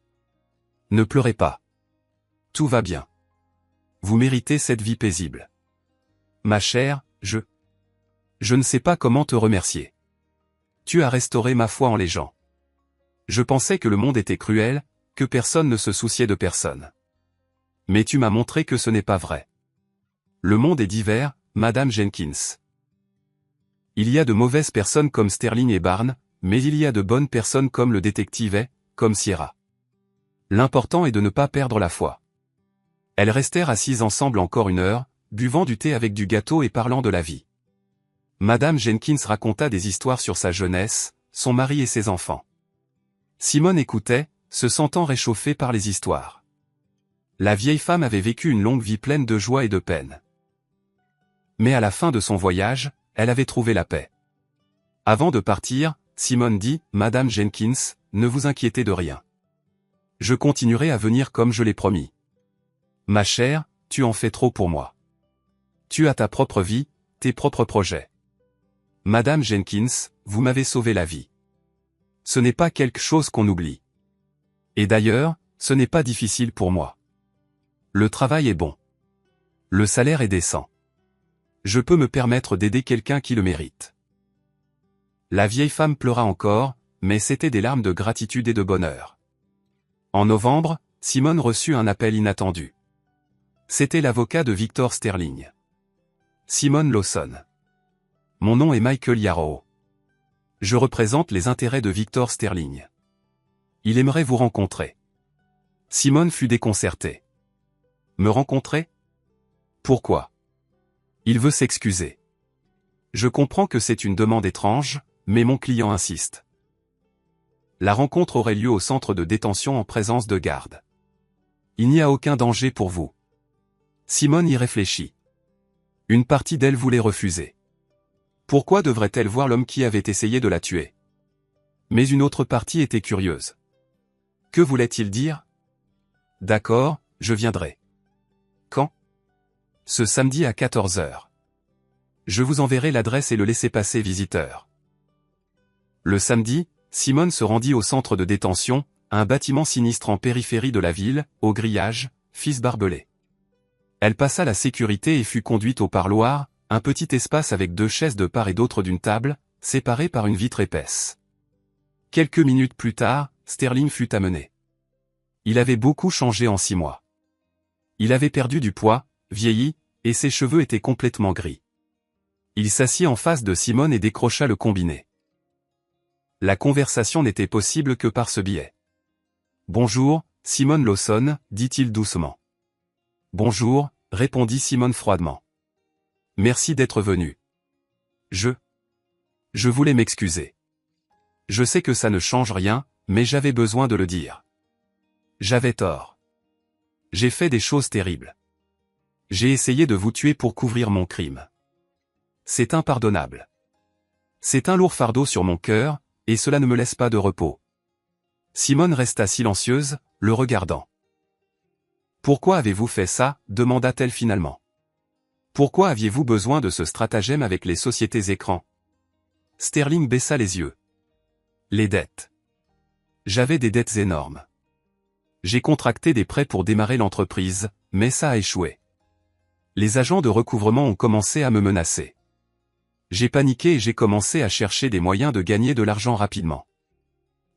« Ne pleurez pas. Tout va bien. Vous méritez cette vie paisible. Ma chère, je ne sais pas comment te remercier. Tu as restauré ma foi en les gens. Je pensais que le monde était cruel, que personne ne se souciait de personne. Mais tu m'as montré que ce n'est pas vrai. Le monde est divers, Madame Jenkins. Il y a de mauvaises personnes comme Sterling et Barnes, mais il y a de bonnes personnes comme le détective et, comme Sierra. L'important est de ne pas perdre la foi. » Elles restèrent assises ensemble encore 1 heure, buvant du thé avec du gâteau et parlant de la vie. Madame Jenkins raconta des histoires sur sa jeunesse, son mari et ses enfants. Simone écoutait, se sentant réchauffée par les histoires. La vieille femme avait vécu une longue vie pleine de joie et de peine. Mais à la fin de son voyage, elle avait trouvé la paix. Avant de partir, Simone dit « Madame Jenkins, ne vous inquiétez de rien. Je continuerai à venir comme je l'ai promis. Ma chère, tu en fais trop pour moi. Tu as ta propre vie, tes propres projets. Madame Jenkins, vous m'avez sauvé la vie. Ce n'est pas quelque chose qu'on oublie. Et d'ailleurs, ce n'est pas difficile pour moi. Le travail est bon. Le salaire est décent. Je peux me permettre d'aider quelqu'un qui le mérite. » La vieille femme pleura encore, mais c'était des larmes de gratitude et de bonheur. En novembre, Simone reçut un appel inattendu. C'était l'avocat de Victor Sterling. « Simone Lawson. Mon nom est Michael Yarrow. Je représente les intérêts de Victor Sterling. Il aimerait vous rencontrer. » Simone fut déconcertée. « Me rencontrer? Pourquoi? Il veut s'excuser. Je comprends que c'est une demande étrange, mais mon client insiste. » La rencontre aurait lieu au centre de détention en présence de garde. « Il n'y a aucun danger pour vous. » Simone y réfléchit. Une partie d'elle voulait refuser. Pourquoi devrait-elle voir l'homme qui avait essayé de la tuer? Mais une autre partie était curieuse. Que voulait-il dire? D'accord, je viendrai. Quand? Ce samedi à 14 h. Je vous enverrai l'adresse et le laissez-passer visiteur. Le samedi, Simone se rendit au centre de détention, un bâtiment sinistre en périphérie de la ville, au grillage, fils barbelé. Elle passa la sécurité et fut conduite au parloir, un petit espace avec 2 chaises de part et d'autre d'une table, séparées par une vitre épaisse. Quelques minutes plus tard, Sterling fut amené. Il avait beaucoup changé en 6 mois. Il avait perdu du poids, vieilli, et ses cheveux étaient complètement gris. Il s'assit en face de Simone et décrocha le combiné. La conversation n'était possible que par ce biais. « Bonjour, Simone Lawson, dit-il doucement. « Bonjour, répondit Simone froidement. Merci d'être venu. Je voulais m'excuser. Je sais que ça ne change rien, mais j'avais besoin de le dire. J'avais tort. J'ai fait des choses terribles. J'ai essayé de vous tuer pour couvrir mon crime. C'est impardonnable. C'est un lourd fardeau sur mon cœur, et cela ne me laisse pas de repos. » Simone resta silencieuse, le regardant. « Pourquoi avez-vous fait ça ?» demanda-t-elle finalement. « Pourquoi aviez-vous besoin de ce stratagème avec les sociétés écrans ?» Sterling baissa les yeux. « Les dettes. J'avais des dettes énormes. J'ai contracté des prêts pour démarrer l'entreprise, mais ça a échoué. Les agents de recouvrement ont commencé à me menacer. J'ai paniqué et j'ai commencé à chercher des moyens de gagner de l'argent rapidement.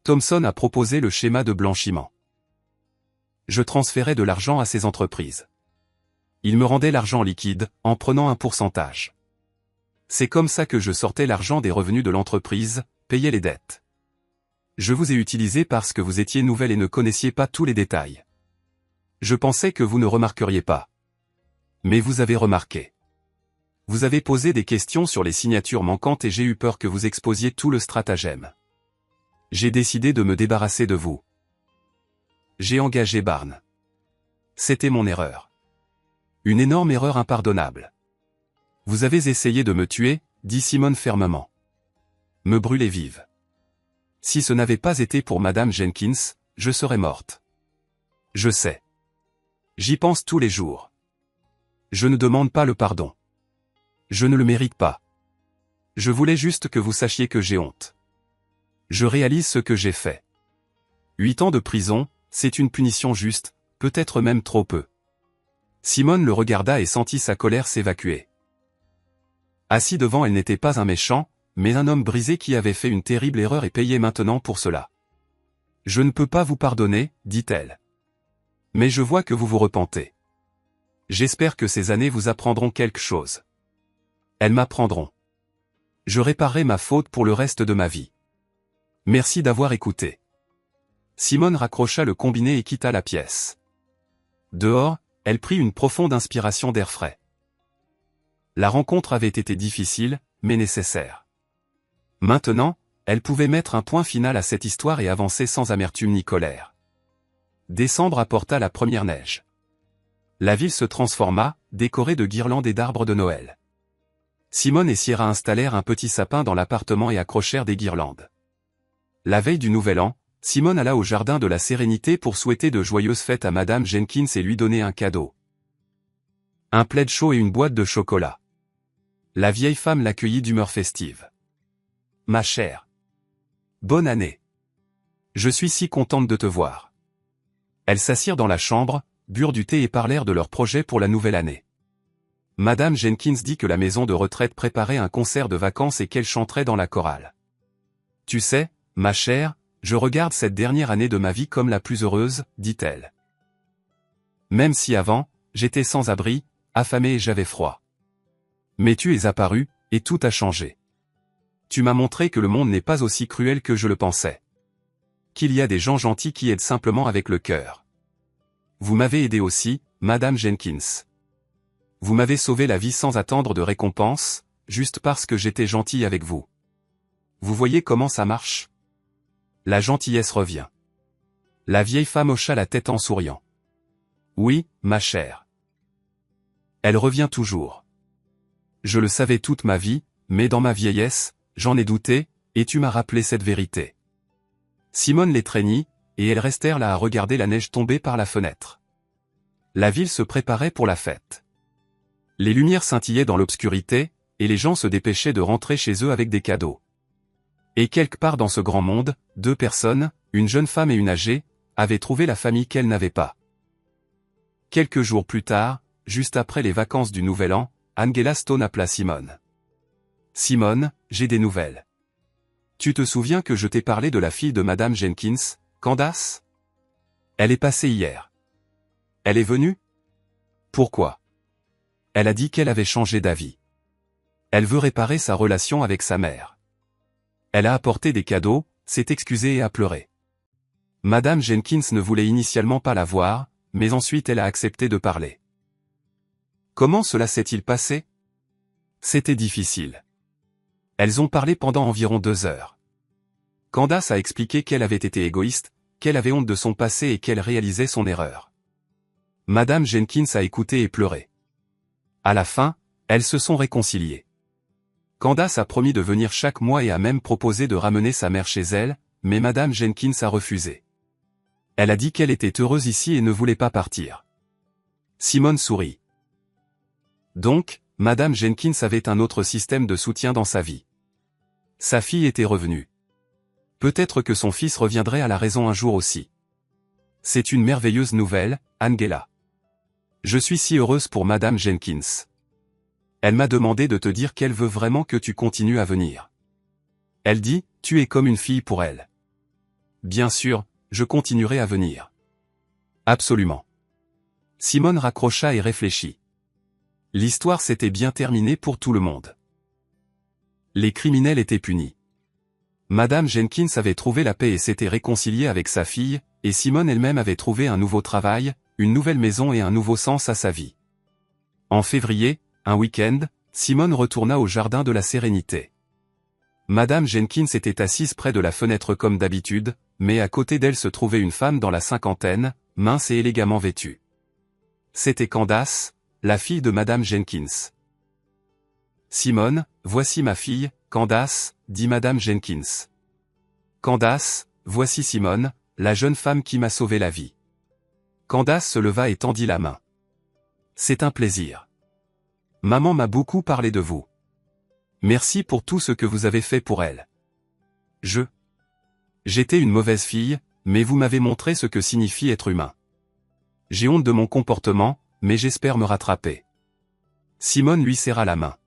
Thomson a proposé le schéma de blanchiment. Je transférais de l'argent à ces entreprises. Ils me rendaient l'argent liquide, en prenant un pourcentage. C'est comme ça que je sortais l'argent des revenus de l'entreprise, payais les dettes. Je vous ai utilisé parce que vous étiez nouvelle et ne connaissiez pas tous les détails. Je pensais que vous ne remarqueriez pas. Mais vous avez remarqué. Vous avez posé des questions sur les signatures manquantes et j'ai eu peur que vous exposiez tout le stratagème. J'ai décidé de me débarrasser de vous. J'ai engagé Barnes. C'était mon erreur. Une énorme erreur impardonnable. Vous avez essayé de me tuer, dit Simone fermement. Me brûler vive. Si ce n'avait pas été pour Madame Jenkins, je serais morte. Je sais. J'y pense tous les jours. Je ne demande pas le pardon. Je ne le mérite pas. Je voulais juste que vous sachiez que j'ai honte. Je réalise ce que j'ai fait. 8 ans de prison, c'est une punition juste, peut-être même trop peu. Simone le regarda et sentit sa colère s'évacuer. Assis devant elle n'était pas un méchant, mais un homme brisé qui avait fait une terrible erreur et payait maintenant pour cela. « Je ne peux pas vous pardonner, dit-elle. Mais je vois que vous vous repentez. J'espère que ces années vous apprendront quelque chose. Elles m'apprendront. Je réparerai ma faute pour le reste de ma vie. Merci d'avoir écouté. » Simone raccrocha le combiné et quitta la pièce. Dehors, elle prit une profonde inspiration d'air frais. La rencontre avait été difficile, mais nécessaire. Maintenant, elle pouvait mettre un point final à cette histoire et avancer sans amertume ni colère. Décembre apporta la première neige. La ville se transforma, décorée de guirlandes et d'arbres de Noël. Simone et Sierra installèrent un petit sapin dans l'appartement et accrochèrent des guirlandes. La veille du Nouvel An, Simone alla au jardin de la Sérénité pour souhaiter de joyeuses fêtes à Madame Jenkins et lui donner un cadeau. Un plaid chaud et une boîte de chocolat. La vieille femme l'accueillit d'humeur festive. « Ma chère. Bonne année. Je suis si contente de te voir. » Elles s'assirent dans la chambre, burent du thé et parlèrent de leurs projets pour la nouvelle année. Madame Jenkins dit que la maison de retraite préparait un concert de vacances et qu'elle chanterait dans la chorale. « Tu sais, ma chère, je regarde cette dernière année de ma vie comme la plus heureuse, dit-elle. Même si avant, j'étais sans abri, affamée et j'avais froid. Mais tu es apparu, et tout a changé. Tu m'as montré que le monde n'est pas aussi cruel que je le pensais. Qu'il y a des gens gentils qui aident simplement avec le cœur. Vous m'avez aidé aussi, Madame Jenkins. Vous m'avez sauvé la vie sans attendre de récompense, juste parce que j'étais gentil avec vous. Vous voyez comment ça marche ? La gentillesse revient. La vieille femme hocha la tête en souriant. Oui, ma chère. Elle revient toujours. Je le savais toute ma vie, mais dans ma vieillesse, j'en ai douté, et tu m'as rappelé cette vérité. Simone l'étreignit, et elles restèrent là à regarder la neige tomber par la fenêtre. La ville se préparait pour la fête. Les lumières scintillaient dans l'obscurité, et les gens se dépêchaient de rentrer chez eux avec des cadeaux. Et quelque part dans ce grand monde, 2 personnes, une jeune femme et une âgée, avaient trouvé la famille qu'elles n'avaient pas. Quelques jours plus tard, juste après les vacances du Nouvel An, Angela Stone appela Simone. « Simone, j'ai des nouvelles. Tu te souviens que je t'ai parlé de la fille de Madame Jenkins, Candace ? Elle est passée hier. Elle est venue ? Pourquoi ? Elle a dit qu'elle avait changé d'avis. Elle veut réparer sa relation avec sa mère. Elle a apporté des cadeaux, s'est excusée et a pleuré. Madame Jenkins ne voulait initialement pas la voir, mais ensuite elle a accepté de parler. Comment cela s'est-il passé ? C'était difficile. Elles ont parlé pendant environ 2 heures. Candace a expliqué qu'elle avait été égoïste, qu'elle avait honte de son passé et qu'elle réalisait son erreur. Madame Jenkins a écouté et pleuré. À la fin, elles se sont réconciliées. Candace a promis de venir chaque mois et a même proposé de ramener sa mère chez elle, mais Madame Jenkins a refusé. Elle a dit qu'elle était heureuse ici et ne voulait pas partir. Simone sourit. Donc, Madame Jenkins avait un autre système de soutien dans sa vie. Sa fille était revenue. Peut-être que son fils reviendrait à la raison un jour aussi. C'est une merveilleuse nouvelle, Angela. Je suis si heureuse pour Madame Jenkins. Elle m'a demandé de te dire qu'elle veut vraiment que tu continues à venir. Elle dit, tu es comme une fille pour elle. Bien sûr, je continuerai à venir. Absolument. Simone raccrocha et réfléchit. L'histoire s'était bien terminée pour tout le monde. Les criminels étaient punis. Madame Jenkins avait trouvé la paix et s'était réconciliée avec sa fille, et Simone elle-même avait trouvé un nouveau travail, une nouvelle maison et un nouveau sens à sa vie. En février, un week-end, Simone retourna au jardin de la Sérénité. Madame Jenkins était assise près de la fenêtre comme d'habitude, mais à côté d'elle se trouvait une femme dans la cinquantaine, mince et élégamment vêtue. C'était Candace, la fille de Madame Jenkins. Simone, voici ma fille, Candace, dit Madame Jenkins. Candace, voici Simone, la jeune femme qui m'a sauvé la vie. Candace se leva et tendit la main. C'est un plaisir. Maman m'a beaucoup parlé de vous. Merci pour tout ce que vous avez fait pour elle. J'étais une mauvaise fille, mais vous m'avez montré ce que signifie être humain. J'ai honte de mon comportement, mais j'espère me rattraper. Simone lui serra la main.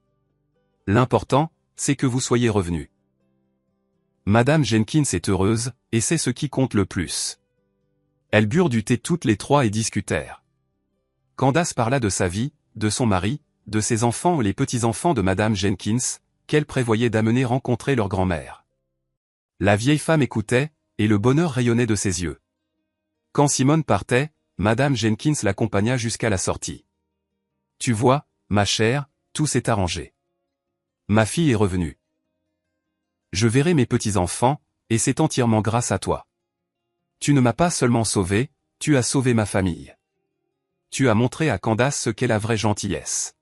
L'important, c'est que vous soyez revenu. Madame Jenkins est heureuse, et c'est ce qui compte le plus. Elles burent du thé toutes les trois et discutèrent. Candace parla de sa vie, de son mari, de ses enfants et les petits-enfants de Madame Jenkins, qu'elle prévoyait d'amener rencontrer leur grand-mère. La vieille femme écoutait, et le bonheur rayonnait de ses yeux. Quand Simone partait, Madame Jenkins l'accompagna jusqu'à la sortie. Tu vois, ma chère, tout s'est arrangé. Ma fille est revenue. Je verrai mes petits-enfants, et c'est entièrement grâce à toi. Tu ne m'as pas seulement sauvé, tu as sauvé ma famille. Tu as montré à Candace ce qu'est la vraie gentillesse.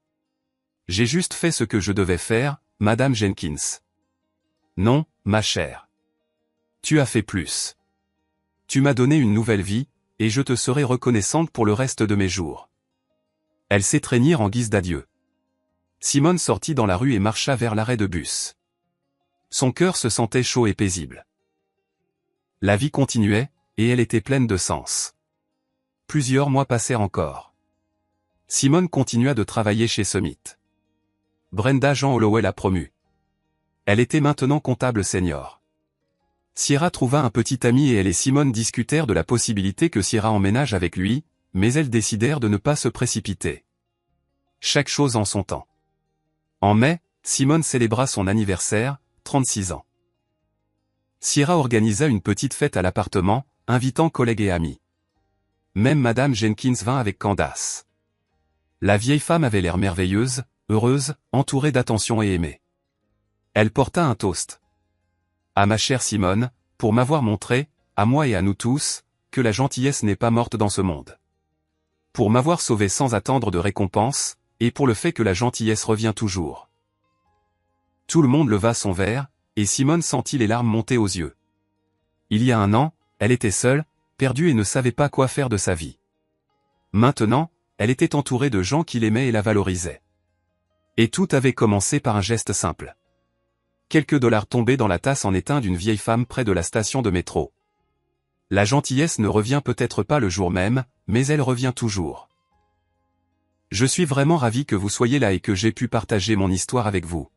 J'ai juste fait ce que je devais faire, Madame Jenkins. Non, ma chère. Tu as fait plus. Tu m'as donné une nouvelle vie, et je te serai reconnaissante pour le reste de mes jours. Elles s'étreignirent en guise d'adieu. Simone sortit dans la rue et marcha vers l'arrêt de bus. Son cœur se sentait chaud et paisible. La vie continuait, et elle était pleine de sens. Plusieurs mois passèrent encore. Simone continua de travailler chez Summit. Brenda Jean Holloway l'a promue. Elle était maintenant comptable senior. Sierra trouva un petit ami et elle et Simone discutèrent de la possibilité que Sierra emménage avec lui, mais elles décidèrent de ne pas se précipiter. Chaque chose en son temps. En mai, Simone célébra son anniversaire, 36 ans. Sierra organisa une petite fête à l'appartement, invitant collègues et amis. Même Madame Jenkins vint avec Candace. La vieille femme avait l'air merveilleuse, heureuse, entourée d'attention et aimée. Elle porta un toast. À ma chère Simone, pour m'avoir montré, à moi et à nous tous, que la gentillesse n'est pas morte dans ce monde. Pour m'avoir sauvé sans attendre de récompense, et pour le fait que la gentillesse revient toujours. Tout le monde leva son verre, et Simone sentit les larmes monter aux yeux. Il y a un an, elle était seule, perdue et ne savait pas quoi faire de sa vie. Maintenant, elle était entourée de gens qui l'aimaient et la valorisaient. Et tout avait commencé par un geste simple. Quelques dollars tombés dans la tasse en étain d'une vieille femme près de la station de métro. La gentillesse ne revient peut-être pas le jour même, mais elle revient toujours. Je suis vraiment ravi que vous soyez là et que j'ai pu partager mon histoire avec vous.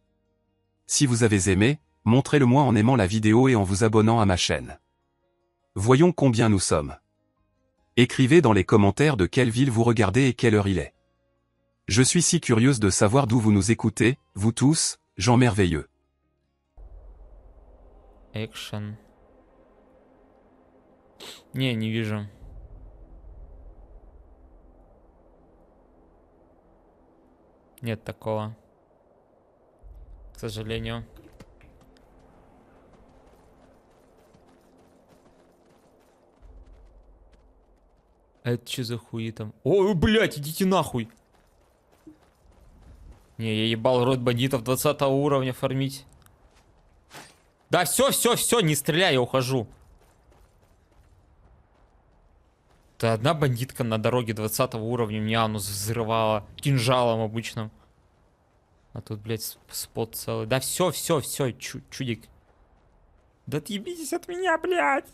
Si vous avez aimé, montrez-le-moi en aimant la vidéo et en vous abonnant à ma chaîne. Voyons combien nous sommes. Écrivez dans les commentaires de quelle ville vous regardez et quelle heure il est. Je suis si curieuse de savoir d'où vous nous écoutez, vous tous, gens merveilleux. Action. Не вижу. Нет такого. К сожалению. А это что за хуи там? Ой, блядь, идите нахуй! Не, я ебал рот бандитов 20 уровня фармить. Да, все, не стреляй, я ухожу. Это одна бандитка на дороге 20 уровня меня оно взрывала кинжалом обычным. А тут, блядь, спот целый. Да все, чудик. Да отъебитесь от меня, блядь.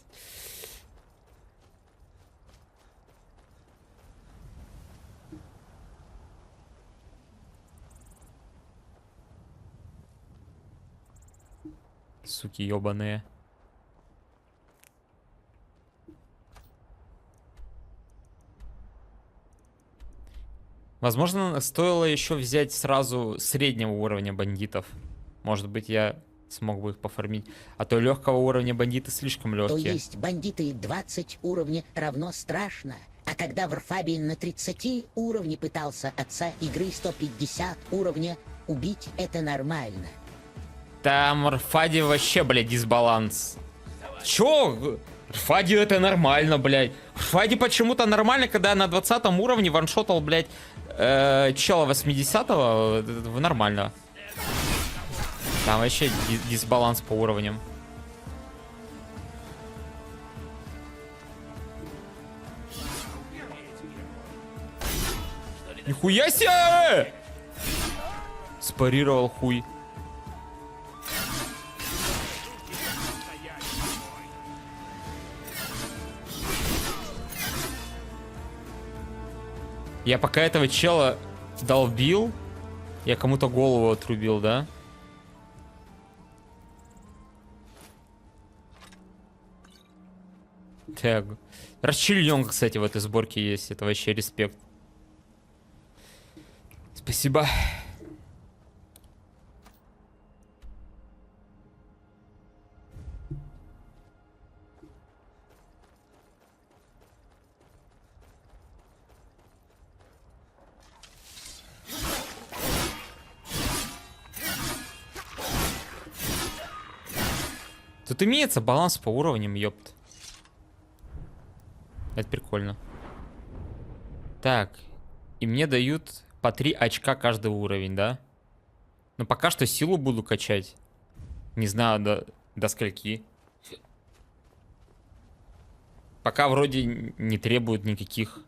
Суки ёбаные. Возможно, стоило еще взять сразу среднего уровня бандитов. Может быть, я смог бы их пофармить. А то легкого уровня бандиты слишком То легкие. есть бандиты 20 уровней равно страшно. А когда Варфабий на 30 уровне пытался отца игры 150 уровня убить, это нормально. Там Рфади вообще, блядь, дисбаланс. Чё? Рфади это нормально, блядь. Рфади почему-то нормально, когда на 20 уровне ваншотал, блядь, чела 80-го, нормально. Там вообще дисбаланс по уровням. Нихуя себе! Спарировал хуй. Я пока этого чела долбил, я кому-то голову отрубил, да? Так. Расчленёнка, кстати, в этой сборке есть. Это вообще респект. Спасибо. Тут имеется баланс по уровням, ёпт. Это прикольно. Так. И мне дают по 3 очка каждый уровень, да? Но пока что силу буду качать. Не знаю, до скольки. Пока вроде не требуют никаких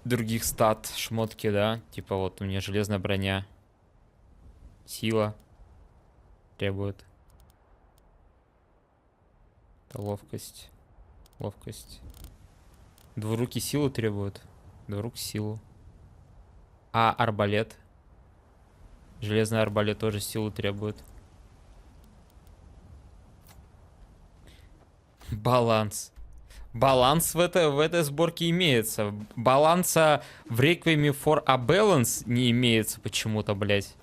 других стат, шмотки, да? Типа вот у меня железная броня. Сила требует. Это ловкость. Ловкость. Двуруки силу требуют. Двурук силу. А арбалет? Железный арбалет тоже силу требует. Баланс. Баланс в этой сборке имеется. Баланса в Requiem for a Balance не имеется почему-то, блять.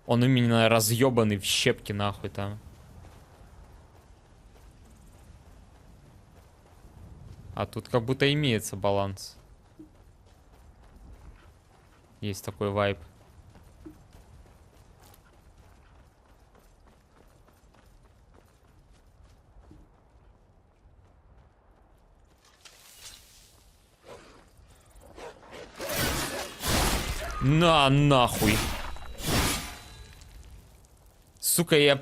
Он именно разъебанный в щепки нахуй там. А тут как будто имеется баланс. Есть такой вайб. На нахуй. Сука, я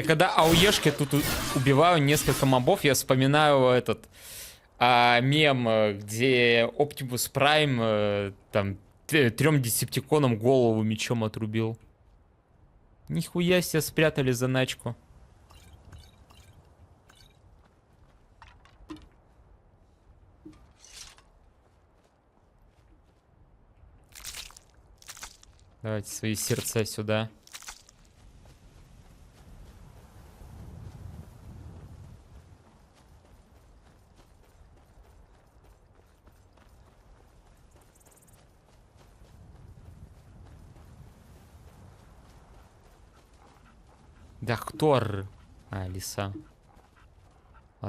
когда ауешкой тут убиваю несколько мобов, я вспоминаю этот мем, где Оптимус Прайм там 3 десептиконам голову мечом отрубил. Нихуя себе спрятали заначку. Давайте свои сердца сюда. Да кто? А, лиса.